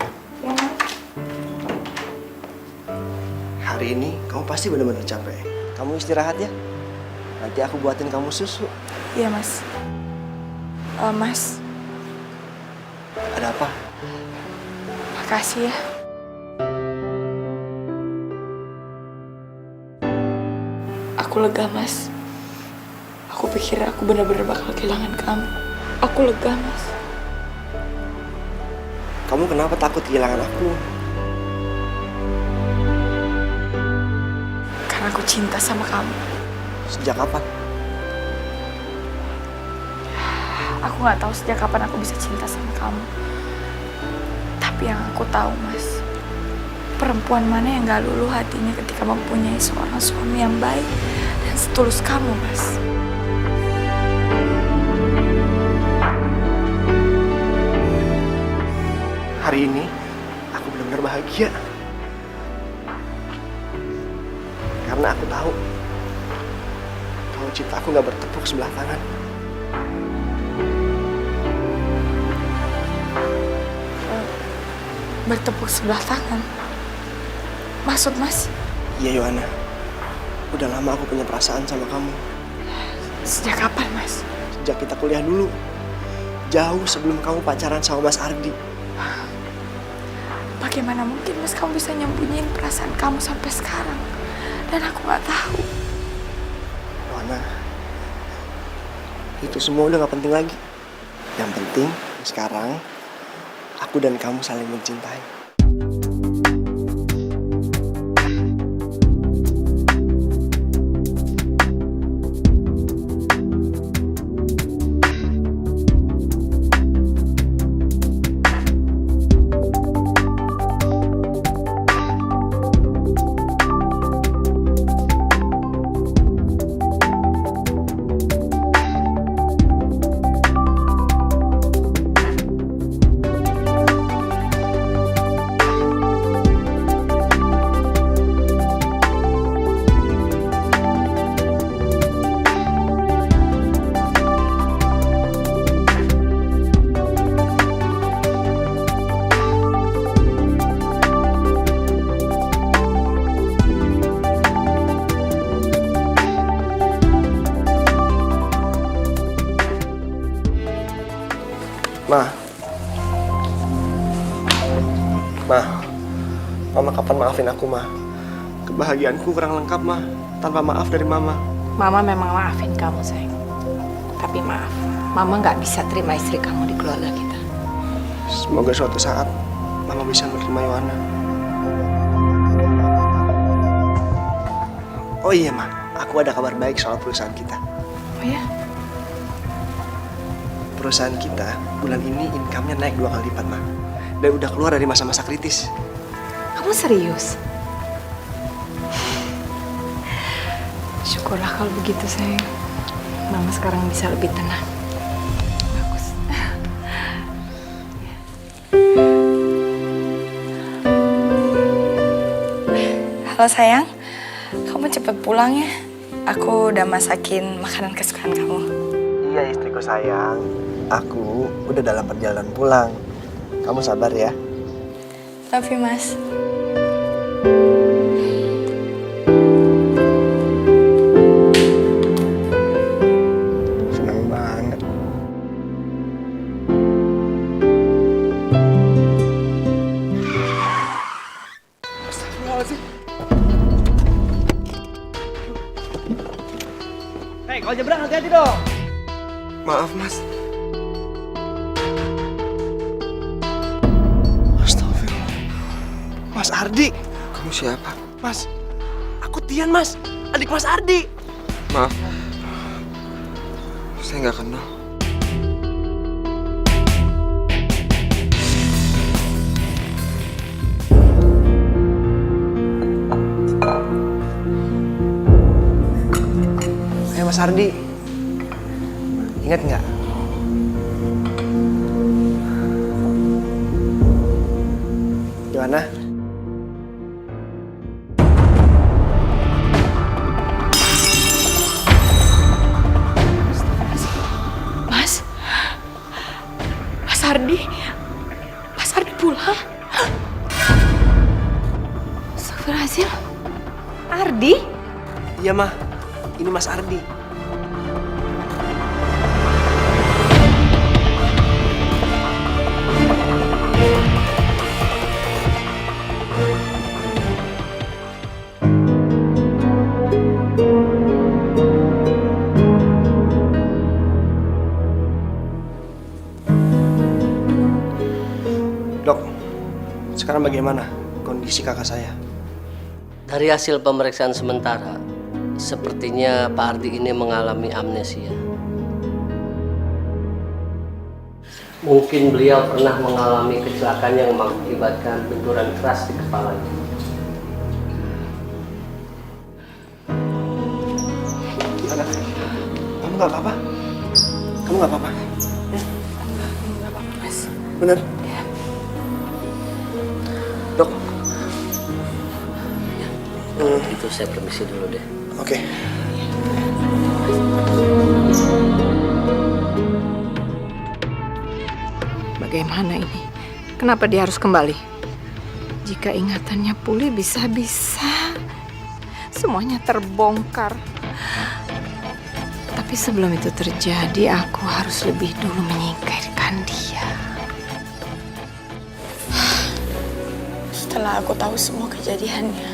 Hari ini kamu pasti benar-benar capek. Kamu istirahat ya. Nanti aku buatin kamu susu. Iya Mas. Mas, Ada apa? makasih ya. Aku lega Mas. Aku pikir aku benar-benar bakal kehilangan kamu. Aku lega Mas. Kamu kenapa takut kehilangan aku? Karena aku cinta sama kamu. Sejak kapan? Aku nggak tahu sejak kapan aku bisa cinta sama kamu. Tapi yang aku tahu Mas, perempuan mana yang gak luluh hatinya ketika mempunyai seorang suami yang baik dan setulus kamu Mas. Hari ini aku benar-benar bahagia. Karena aku tahu kalau cintaku gak bertepuk sebelah tangan. Bertepuk sebelah tangan. Maksud Mas, Iya Yohana, udah lama aku punya perasaan sama kamu. sejak kapan Mas? Sejak kita kuliah dulu. Jauh sebelum kamu pacaran sama Mas Ardi. Bagaimana mungkin Mas kamu bisa nyembunyiin perasaan kamu sampai sekarang? Dan aku nggak tahu. Yohana, itu semua udah gak penting lagi. Yang penting sekarang aku dan kamu saling mencintai. Ma, Mama kapan maafin aku, Ma? Kebahagiaanku kurang lengkap, Ma, tanpa maaf dari Mama. Mama memang maafin kamu, sayang. Tapi maaf, Mama nggak bisa terima istri kamu di keluarga kita. Semoga suatu saat Mama bisa menerima Yohana. Oh iya, Ma, aku ada kabar baik soal perusahaan kita. Oh ya? Perusahaan kita bulan ini income-nya naik 2 kali lipat, Ma. Dan udah keluar dari masa-masa kritis. Kamu serius? Syukurlah kalau begitu, sayang. Mama sekarang bisa lebih tenang. Bagus. Halo sayang, kamu cepet pulang ya. Aku udah masakin makanan kesukaan kamu. Iya istriku sayang, aku udah dalam perjalanan pulang. Kamu sabar ya. Love you, Mas. Senang banget. Hei, kalau nyebrang hati-hati dong. Maaf, Mas. Astagfirullah. Mas Ardi. Kamu siapa? Mas, aku Tian, Mas. Adik Mas Ardi. Maaf. Saya nggak kenal. Ayo Mas Ardi. Ingat nggak? Gimana? Mas? Mas Ardi? Mas Ardi pulang? Astagfirullahaladzim. Ardi? Iya, Mah. Ini Mas Ardi. Dok, sekarang bagaimana kondisi kakak saya? Dari hasil pemeriksaan sementara, sepertinya Pak Ardi ini mengalami amnesia. Mungkin beliau pernah mengalami kecelakaan yang mengakibatkan benturan keras di kepalanya. Gimana? Kamu nggak apa-apa? Kamu nggak apa-apa? Nggak apa-apa, Mas. Bener? Dok. Itu saya permisi dulu deh. Oke. Bagaimana ini? Kenapa dia harus kembali? Jika ingatannya pulih bisa-bisa semuanya terbongkar. Tapi sebelum itu terjadi, aku harus lebih dulu menyingkirkan dia. Setelah aku tahu semua kejadiannya,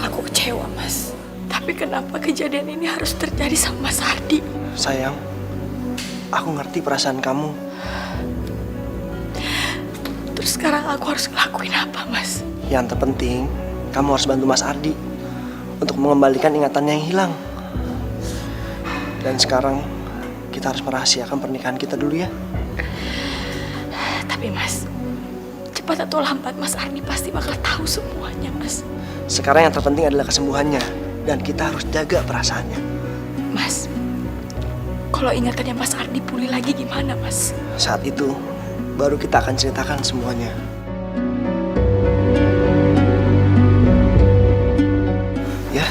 aku kecewa, Mas. Tapi kenapa kejadian ini harus terjadi sama Mas Ardi? Sayang, aku ngerti perasaan kamu. Terus sekarang aku harus ngelakuin apa, Mas? Yang terpenting, kamu harus bantu Mas Ardi untuk mengembalikan ingatannya yang hilang. Dan sekarang, kita harus merahasiakan pernikahan kita dulu ya. Tapi Mas, cepat atau lambat Mas Ardi pasti bakal tahu semuanya, Mas. Sekarang yang terpenting adalah kesembuhannya. Dan kita harus jaga perasaannya. Mas, kalau ingatannya Mas Ardi pulih lagi gimana, Mas? Saat itu, baru kita akan ceritakan semuanya. Ya?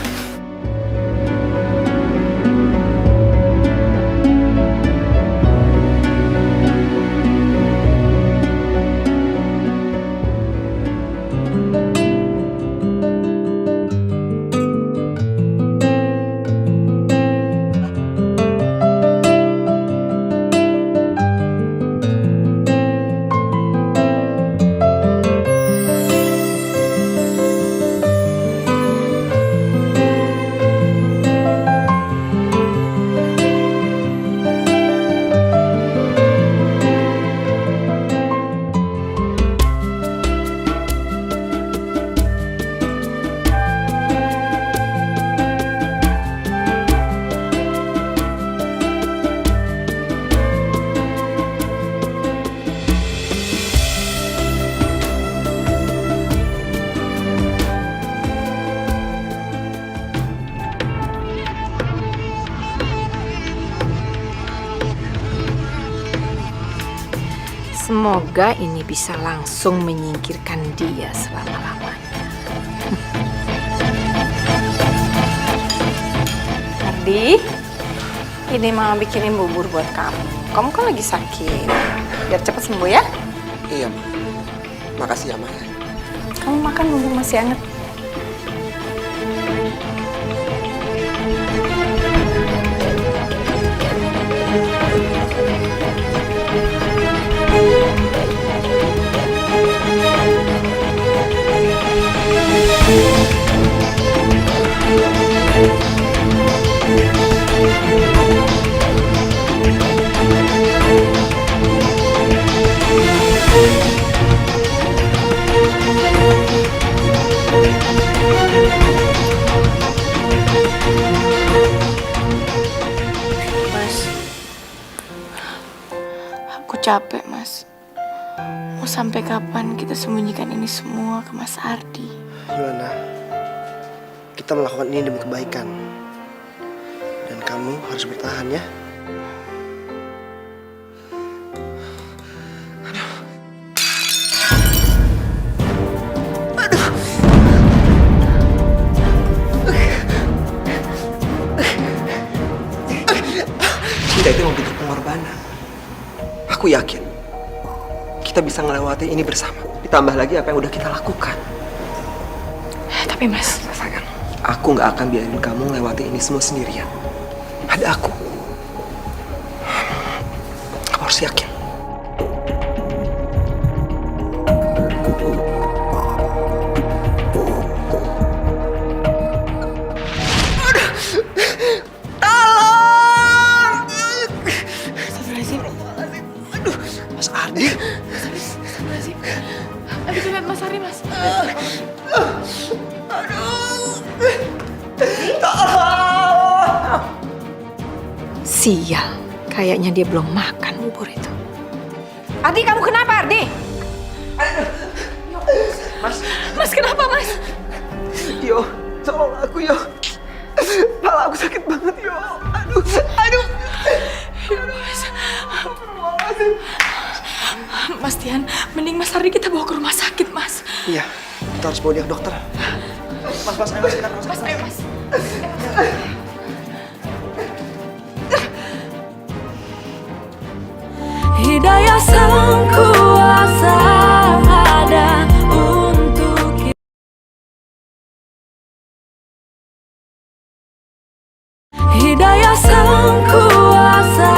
Semoga ini bisa langsung menyingkirkan dia selama-lamanya. Ardi, ini mama bikinin bubur buat kamu. Kamu kan lagi sakit. Biar cepat sembuh ya. Iya, Ma. Makasih ya, Ma. Kamu makan bubur masih hangat. Mas, aku capek, Mas. Mau sampai kapan kita sembunyikan ini semua ke Mas Ardi? Gimana? Kita melakukan ini demi kebaikan. Dan kamu harus bertahan ya. Cinta itu memang butuh pengorbanan. Aku yakin kita bisa melewati ini bersama. Ditambah lagi apa yang udah kita lakukan. Tapi Mas, Sayang, aku nggak akan biarin kamu melewati ini semua sendirian. Ada aku. Kamu harus yakin. Astagfirullahaladzim. Mas Ardi. Astagfirullahaladzim. Habis lihat Mas Ardi, Mas. Sial, kayaknya dia belum makan bubur itu. Ardi, kamu kenapa, Ardi? Mas, kenapa, Mas? Yo, tolong aku, Yo. Kepala aku sakit banget, Yo. Aduh. Mas Tian, mending Mas Ardi kita bawa ke rumah sakit, Mas. Iya, kita harus bawa dia ke dokter. Mas, ayo mas, kita harus. Mas, ayo, Mas. Hidayah Sang Kuasa ada untuk kita. Hidayah Sang Kuasa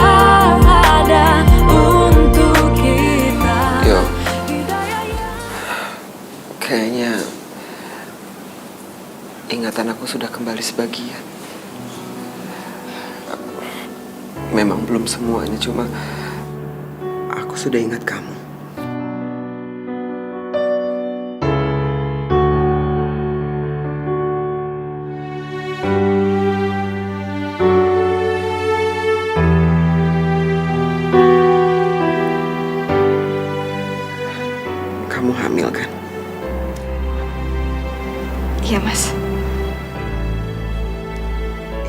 ada untuk kita. Yo, Hidayah kayaknya ingatan aku sudah kembali sebagian. Memang belum semuanya, cuma aku sudah ingat kamu. Kamu hamil kan? Iya, Mas.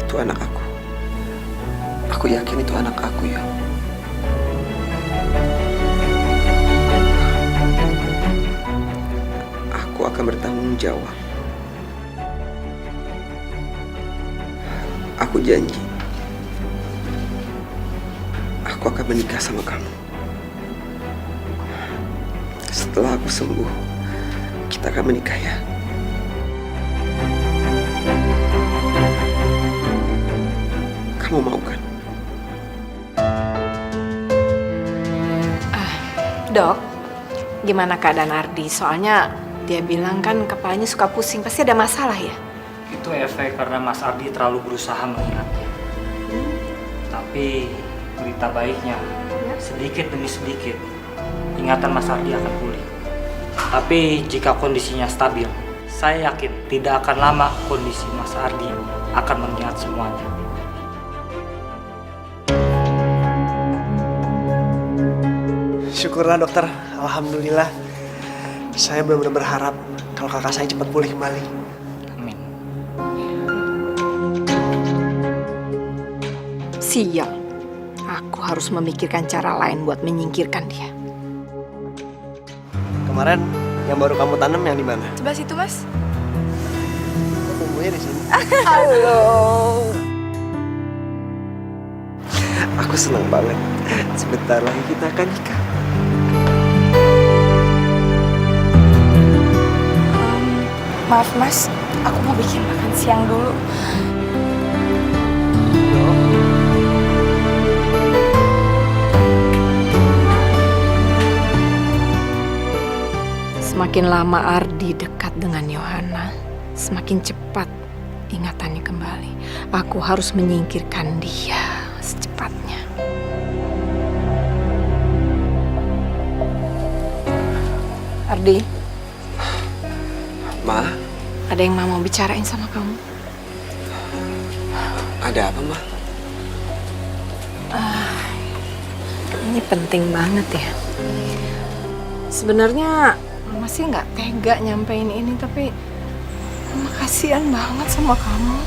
Itu anak aku. Aku yakin itu anak aku, ya. Aku akan bertanggung jawab. Aku janji. Aku akan menikah sama kamu. Setelah aku sembuh, kita akan menikah, ya. Kamu mau kan? Dok, gimana keadaan Ardi? Soalnya dia bilang kan kepalanya suka pusing. Pasti ada masalah ya? Itu efek karena Mas Ardi terlalu berusaha mengingatnya. Tapi berita baiknya, sedikit demi sedikit, ingatan Mas Ardi akan pulih. Tapi jika kondisinya stabil, saya yakin tidak akan lama kondisi Mas Ardi akan mengingat semuanya. Syukurlah dokter, alhamdulillah. Saya benar-benar berharap kalau kakak saya cepat pulih kembali. Amin. Sial, aku harus memikirkan cara lain buat menyingkirkan dia. Kemarin yang baru kamu tanam yang di mana? Sebelah situ, Mas. Kok tumbuhnya di sini? Aku senang banget. Sebentar lagi kita akan nikah. Maaf, Mas. Aku mau bikin makan siang dulu. Semakin lama Ardi dekat dengan Yohana, semakin cepat ingatannya kembali. Aku harus menyingkirkan dia secepatnya. Ardi, Ma, ada yang Mama mau bicarain sama kamu. ada apa, Ma? Ini penting banget ya. Sebenarnya Mama sih nggak tega nyampein ini, tapi Mama kasihan banget sama kamu.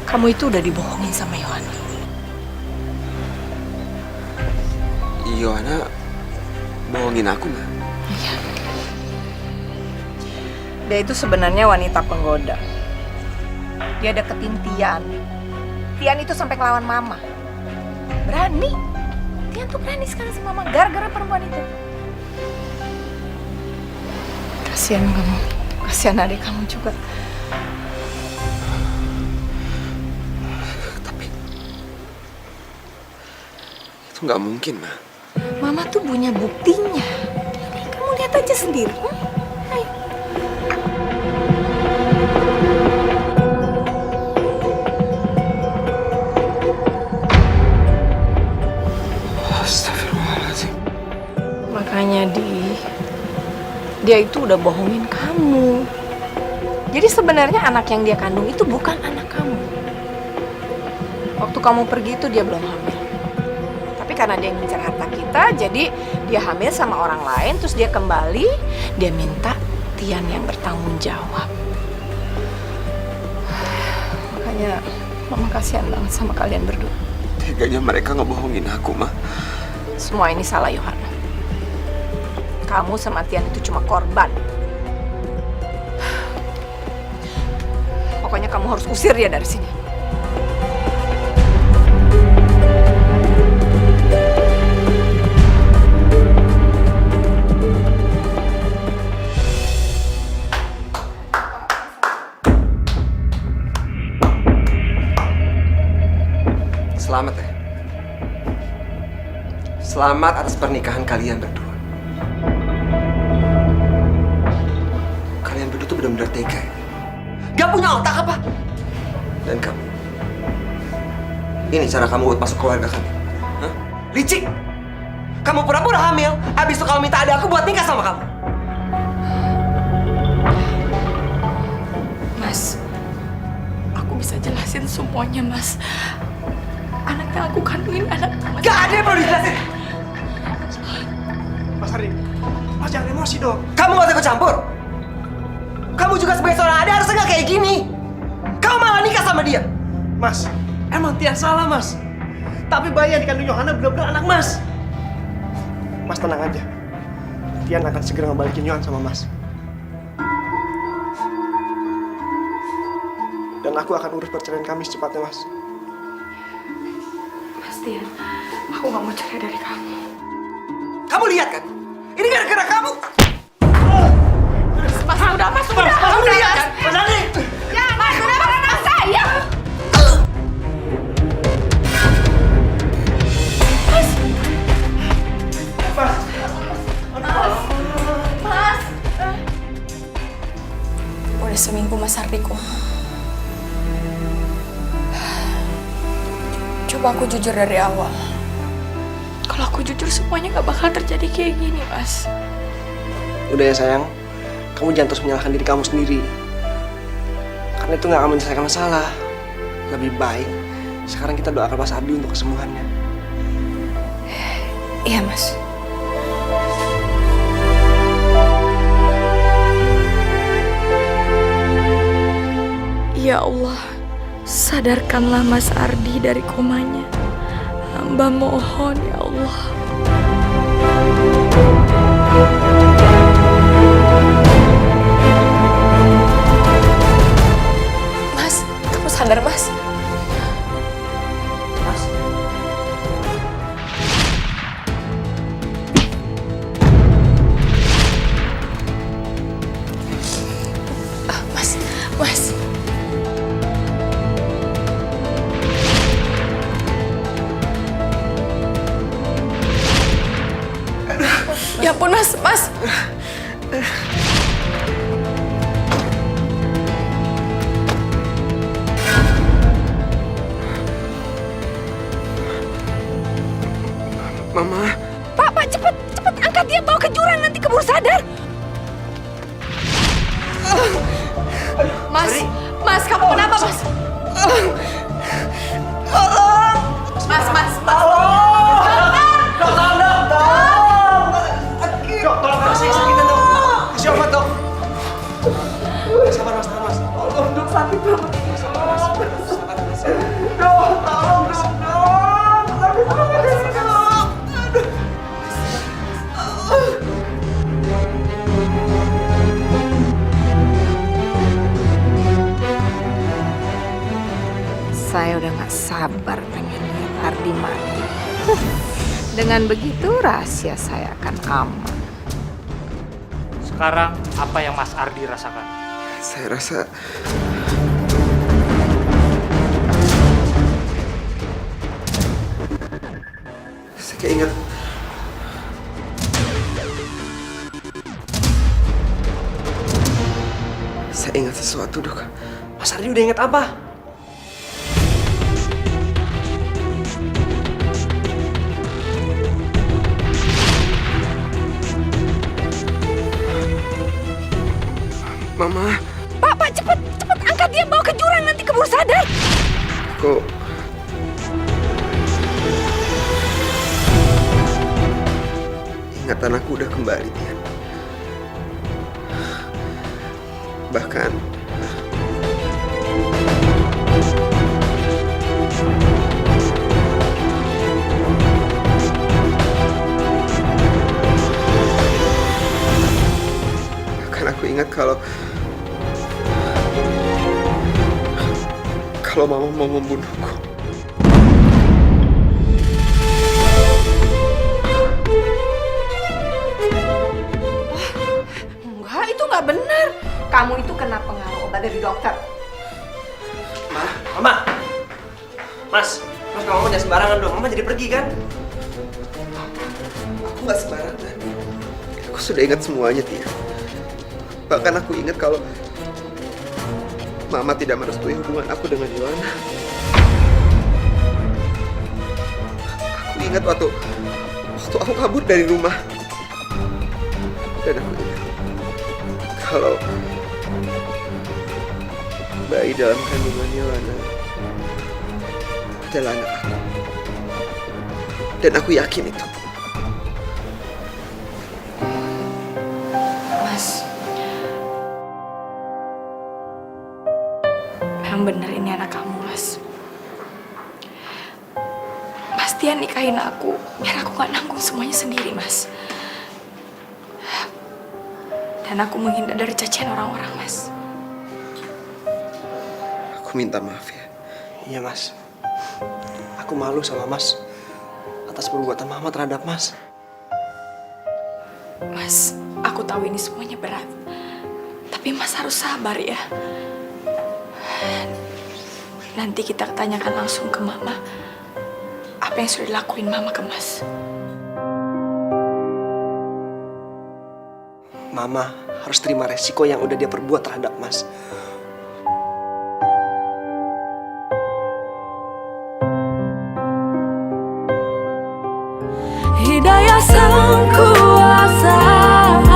Kamu itu udah dibohongin sama Yohana. Yohana bohongin aku, Ma? Iya. Dia itu sebenarnya wanita penggoda. Dia deketin Tian. Tian itu sampai ngelawan Mama. Berani. Tian tuh berani sekali sama Mama gara-gara perempuan itu. Kasihan kamu. Kasihan adik kamu juga. Tapi itu nggak mungkin, Ma. Mama tuh punya buktinya. Nih, kamu lihat aja sendiri. Ayo. Astagfirullahaladzim. Makanya dia itu udah bohongin kamu. Jadi sebenarnya anak yang dia kandung itu bukan anak kamu. Waktu kamu pergi itu dia belum hamil. Tapi karena dia ngincar harta kita, jadi dia hamil sama orang lain, terus dia kembali, dia minta Tian yang bertanggung jawab. Makanya Mama kasihan banget sama kalian berdua. Teganya mereka ngebohongin aku, Ma. Semua ini salah Yohana. Kamu sama Tian itu cuma korban. Pokoknya kamu harus usir dia dari sini. Selamat ya. Selamat atas pernikahan kalian berdua. Kalian berdua tuh benar-benar tega ya? Gak punya otak apa? Dan kamu? Ini cara kamu buat masuk keluarga kami? Hah? Licik! Kamu pura-pura hamil, habis itu kamu minta ada aku buat nikah sama kamu. Mas, aku bisa jelasin semuanya, Mas. Anak yang aku kandungin anak Mas. Gak ada yang perlu dijelasin! Mas Ardi, Mas jangan emosi dong. Kamu gak usah ikut campur! Kamu juga sebagai seorang adik harusnya gak kayak gini! Kamu malah nikah sama dia! Mas, emang Tian salah, Mas. Tapi bayi yang dikandung Yohana benar-benar anak Mas. Mas tenang aja. Tian akan segera ngebalikin Yohan sama Mas. Dan aku akan urus perceraian kami secepatnya, Mas. Mas Tian, aku gak mau cerai dari kamu. Kamu lihat kan? Ini gara-gara kamu! Mas, udah, Mas, udah. Kamu lihat! Mas Ardi! Ya, Mas, udah, anak saya. Mas. Udah seminggu Mas Ardi koma. Coba aku jujur dari awal. Kalau aku jujur semuanya gak bakal terjadi kayak gini, Mas. Udah ya sayang, kamu jangan terus menyalahkan diri kamu sendiri. Karena itu gak akan menyelesaikan masalah. Lebih baik, sekarang kita doakan Mas Ardi untuk kesembuhannya. Iya, Mas. Ya Allah, sadarkanlah Mas Ardi dari komanya. Hamba mohon, ya Allah. Ya ampun, Mas. Mama. Pak, cepet angkat dia, bawa ke jurang, nanti keburu sadar. Mas, kamu kenapa, Mas? Mas. Dok, tolong kasih sakitan dok. Kasih obat dok. Sabar mas. Tolong dok, sakit banget. Sabar mas. Dok, tolong dok. Sakit banget dok. Saya udah gak sabar pengen lihat Ardi mati. Dengan begitu rahasia saya akan aman. Sekarang apa yang Mas Ardi rasakan? Saya rasa saya keinget saya ingat sesuatu, Dok. Mas Ardi udah inget apa? Mama. Pak, cepet angkat dia, bawa ke jurang, nanti keburu sadar. Kok ingatan aku udah kembali, Tian. Bahkan aku ingat kalau Mama mau membunuhku. Enggak, itu nggak benar. Kamu itu kena pengaruh obat dari dokter. Mama. Mas, kalau Mama jangan sembarangan dong. Mama jadi pergi kan? Aku nggak sembarangan. Aku sudah ingat semuanya, Tia. Bahkan aku ingat kalau Mama tidak merestui hubungan aku dengan Yohana. Aku ingat waktu aku kabur dari rumah. Dan aku ingat kalau bayi dalam kandungan Yohana adalah anak aku. Dan aku yakin itu. Memang bener ini anak kamu, Mas. Mas Tian nikahin aku, biar aku gak nanggung semuanya sendiri, Mas. Dan aku menghindar dari cacian orang-orang, Mas. Aku minta maaf ya. Iya, Mas. Aku malu sama Mas atas perbuatan Mama terhadap Mas. Mas, aku tahu ini semuanya berat. Tapi Mas harus sabar ya. Nanti kita tanyakan langsung ke Mama apa yang sudah dilakuin Mama ke Mas. Mama harus terima resiko yang udah dia perbuat terhadap Mas. Hidayah Sang Kuasa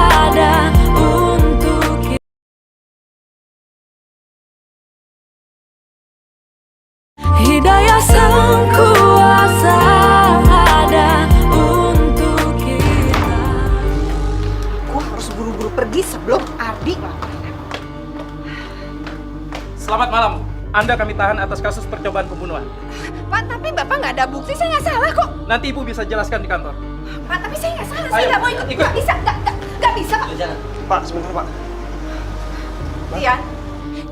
ada untuk kita. Hidayah Sang Kuasa ada untuk kita. Aku harus buru-buru pergi sebelum Ardi ngelaporin aku. Selamat malam. Anda kami tahan atas kasus percobaan pembunuhan. Pak, tapi Bapak nggak ada bukti, saya nggak salah kok. Nanti Ibu bisa jelaskan di kantor. Pak, tapi saya nggak salah, Ayo, saya nggak mau ikut. ikut. Nggak bisa, nggak bisa, Pak. Pak, sebentar, Pak. Tian,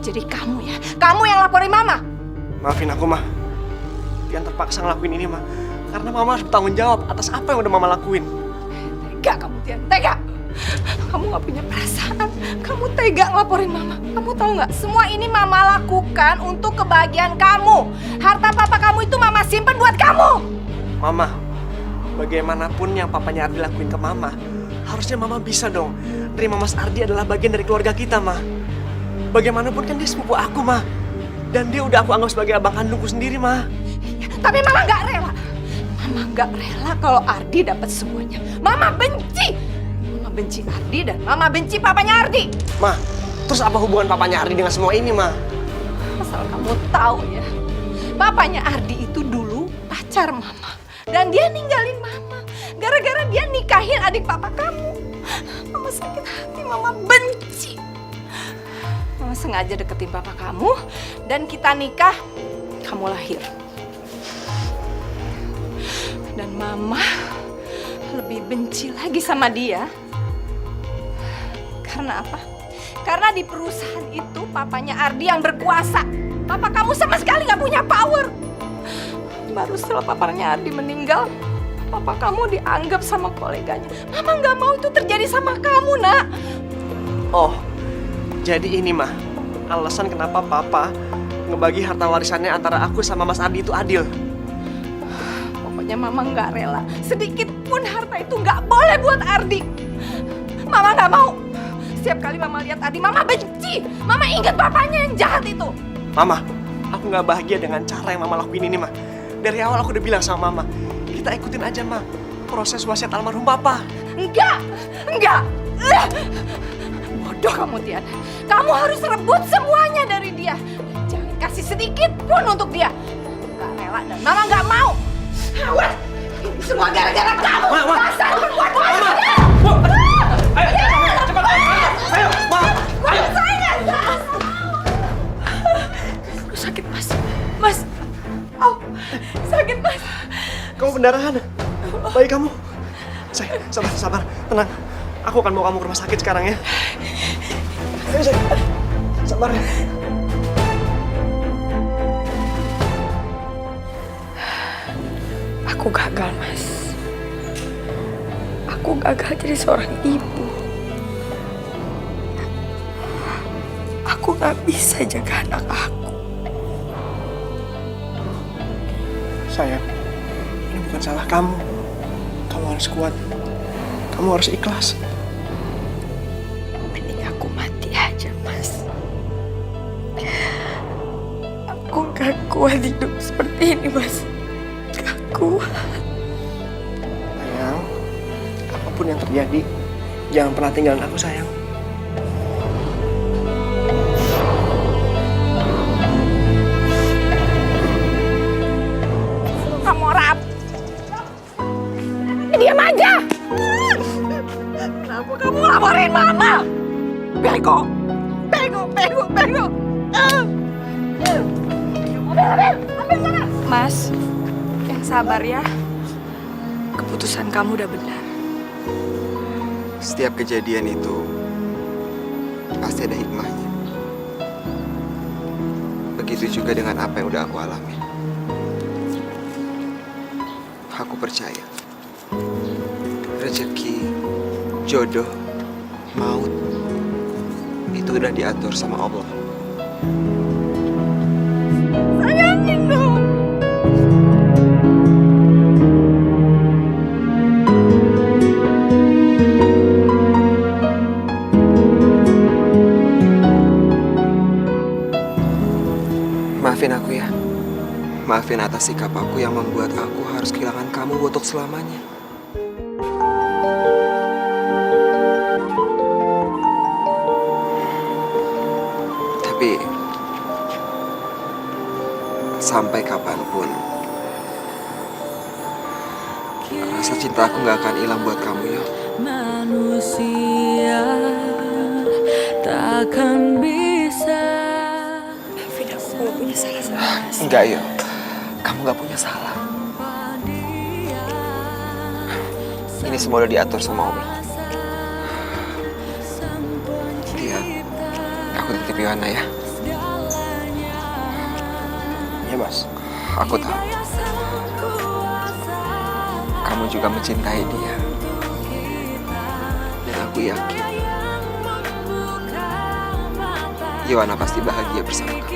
jadi kamu ya, kamu yang laporin Mama. Maafin aku, Ma. Tian terpaksa ngelakuin ini, Ma. Karena Mama harus bertanggung jawab atas apa yang udah Mama lakuin. Tega kamu, Tian, tega. Kamu nggak punya perasaan, kamu tega ngelaporin Mama. Kamu tahu nggak, semua ini Mama lakukan untuk kebahagiaan kamu. Harta papa kamu itu Mama simpen buat kamu. Mama, bagaimanapun yang papanya Ardi lakuin ke Mama, Harusnya Mama bisa dong terima Mas Ardi adalah bagian dari keluarga kita, Ma. Bagaimanapun kan dia sepupu aku, Ma. Dan dia udah aku anggap sebagai abang kandungku sendiri, Ma. Tapi Mama nggak rela. Mama nggak rela kalau Ardi dapat semuanya. Mama benci. Mama benci Ardi dan Mama benci papanya Ardi. Ma, terus apa hubungan papanya Ardi dengan semua ini, Ma? Asal kamu tahu ya, papanya Ardi itu dulu pacar Mama. Dan dia ninggalin Mama. Gara-gara dia nikahin adik papa kamu. Mama sakit hati, Mama benci. Mama sengaja deketin papa kamu. Dan kita nikah, kamu lahir. Dan Mama lebih benci lagi sama dia. Karena apa? Karena di perusahaan itu papanya Ardi yang berkuasa. Papa kamu sama sekali nggak punya power. Baru setelah papanya Ardi meninggal, papa kamu dianggap sama koleganya. Mama nggak mau itu terjadi sama kamu, Nak. Oh, jadi ini, Ma, alasan kenapa Papa ngebagi harta warisannya antara aku sama Mas Ardi itu adil. Pokoknya Mama nggak rela. Sedikit pun harta itu nggak boleh buat Ardi. Mama nggak mau. Setiap kali Mama lihat Ardi, Mama benci. Mama ingat papanya yang jahat itu. Mama, aku nggak bahagia dengan cara yang Mama lakuin ini, Ma. Dari awal aku udah bilang sama Mama, kita ikutin aja, Ma, proses wasiat almarhum Papa. Enggak. Bodoh kamu, Tian. Kamu harus rebut semuanya dari dia. Jangan kasih sedikit pun untuk dia. Nggak rela dan Mama nggak mau. Awas, ini semua gara-gara kamu. Dasar perempuan bodoh. Ayo, cepat. Ayo, Ma. Ayo. Aduh, sakit, Mas. Mas. Oh, sakit, Mas. Kamu pendarahan. Baik kamu. Say, sabar. Tenang. Aku akan bawa kamu ke rumah sakit sekarang ya. Ayo, Say. Sabar ya. Aku gagal, Mas. Aku gagal jadi seorang ibu. Aku gak bisa jaga anak aku. Sayang, ini bukan salah kamu. Kamu harus kuat. Kamu harus ikhlas. Mending aku mati aja, Mas. Aku gak kuat hidup seperti ini, Mas. Gak kuat. Sayang, apapun yang terjadi, jangan pernah tinggalin aku, sayang. Kamu rap. Diam aja. Kenapa kamu laporin Mama? Bego. Ambil sana. Mas, yang sabar ya. Keputusan kamu udah benar. Setiap kejadian itu pasti ada hikmahnya. Begitu juga dengan apa yang udah aku alami. Aku percaya rezeki, jodoh, maut itu udah diatur sama Allah. Sayangin dong. Maafin aku ya. Maafin atas sikap aku yang membuat aku harus kehilangan kamu untuk selamanya. Tapi sampai kapanpun rasa cinta aku gak akan hilang buat kamu ya. Manusia takkan bisa. Maafin aku kalau punya salah sama Mas. Enggak, yo. Kamu gak punya salah. Ini semua udah diatur sama Allah. Dia, aku titip Yohana ya. Iya, Mas. Aku tahu. Kamu juga mencintai dia. Dan aku yakin Yohana pasti bahagia bersama kamu.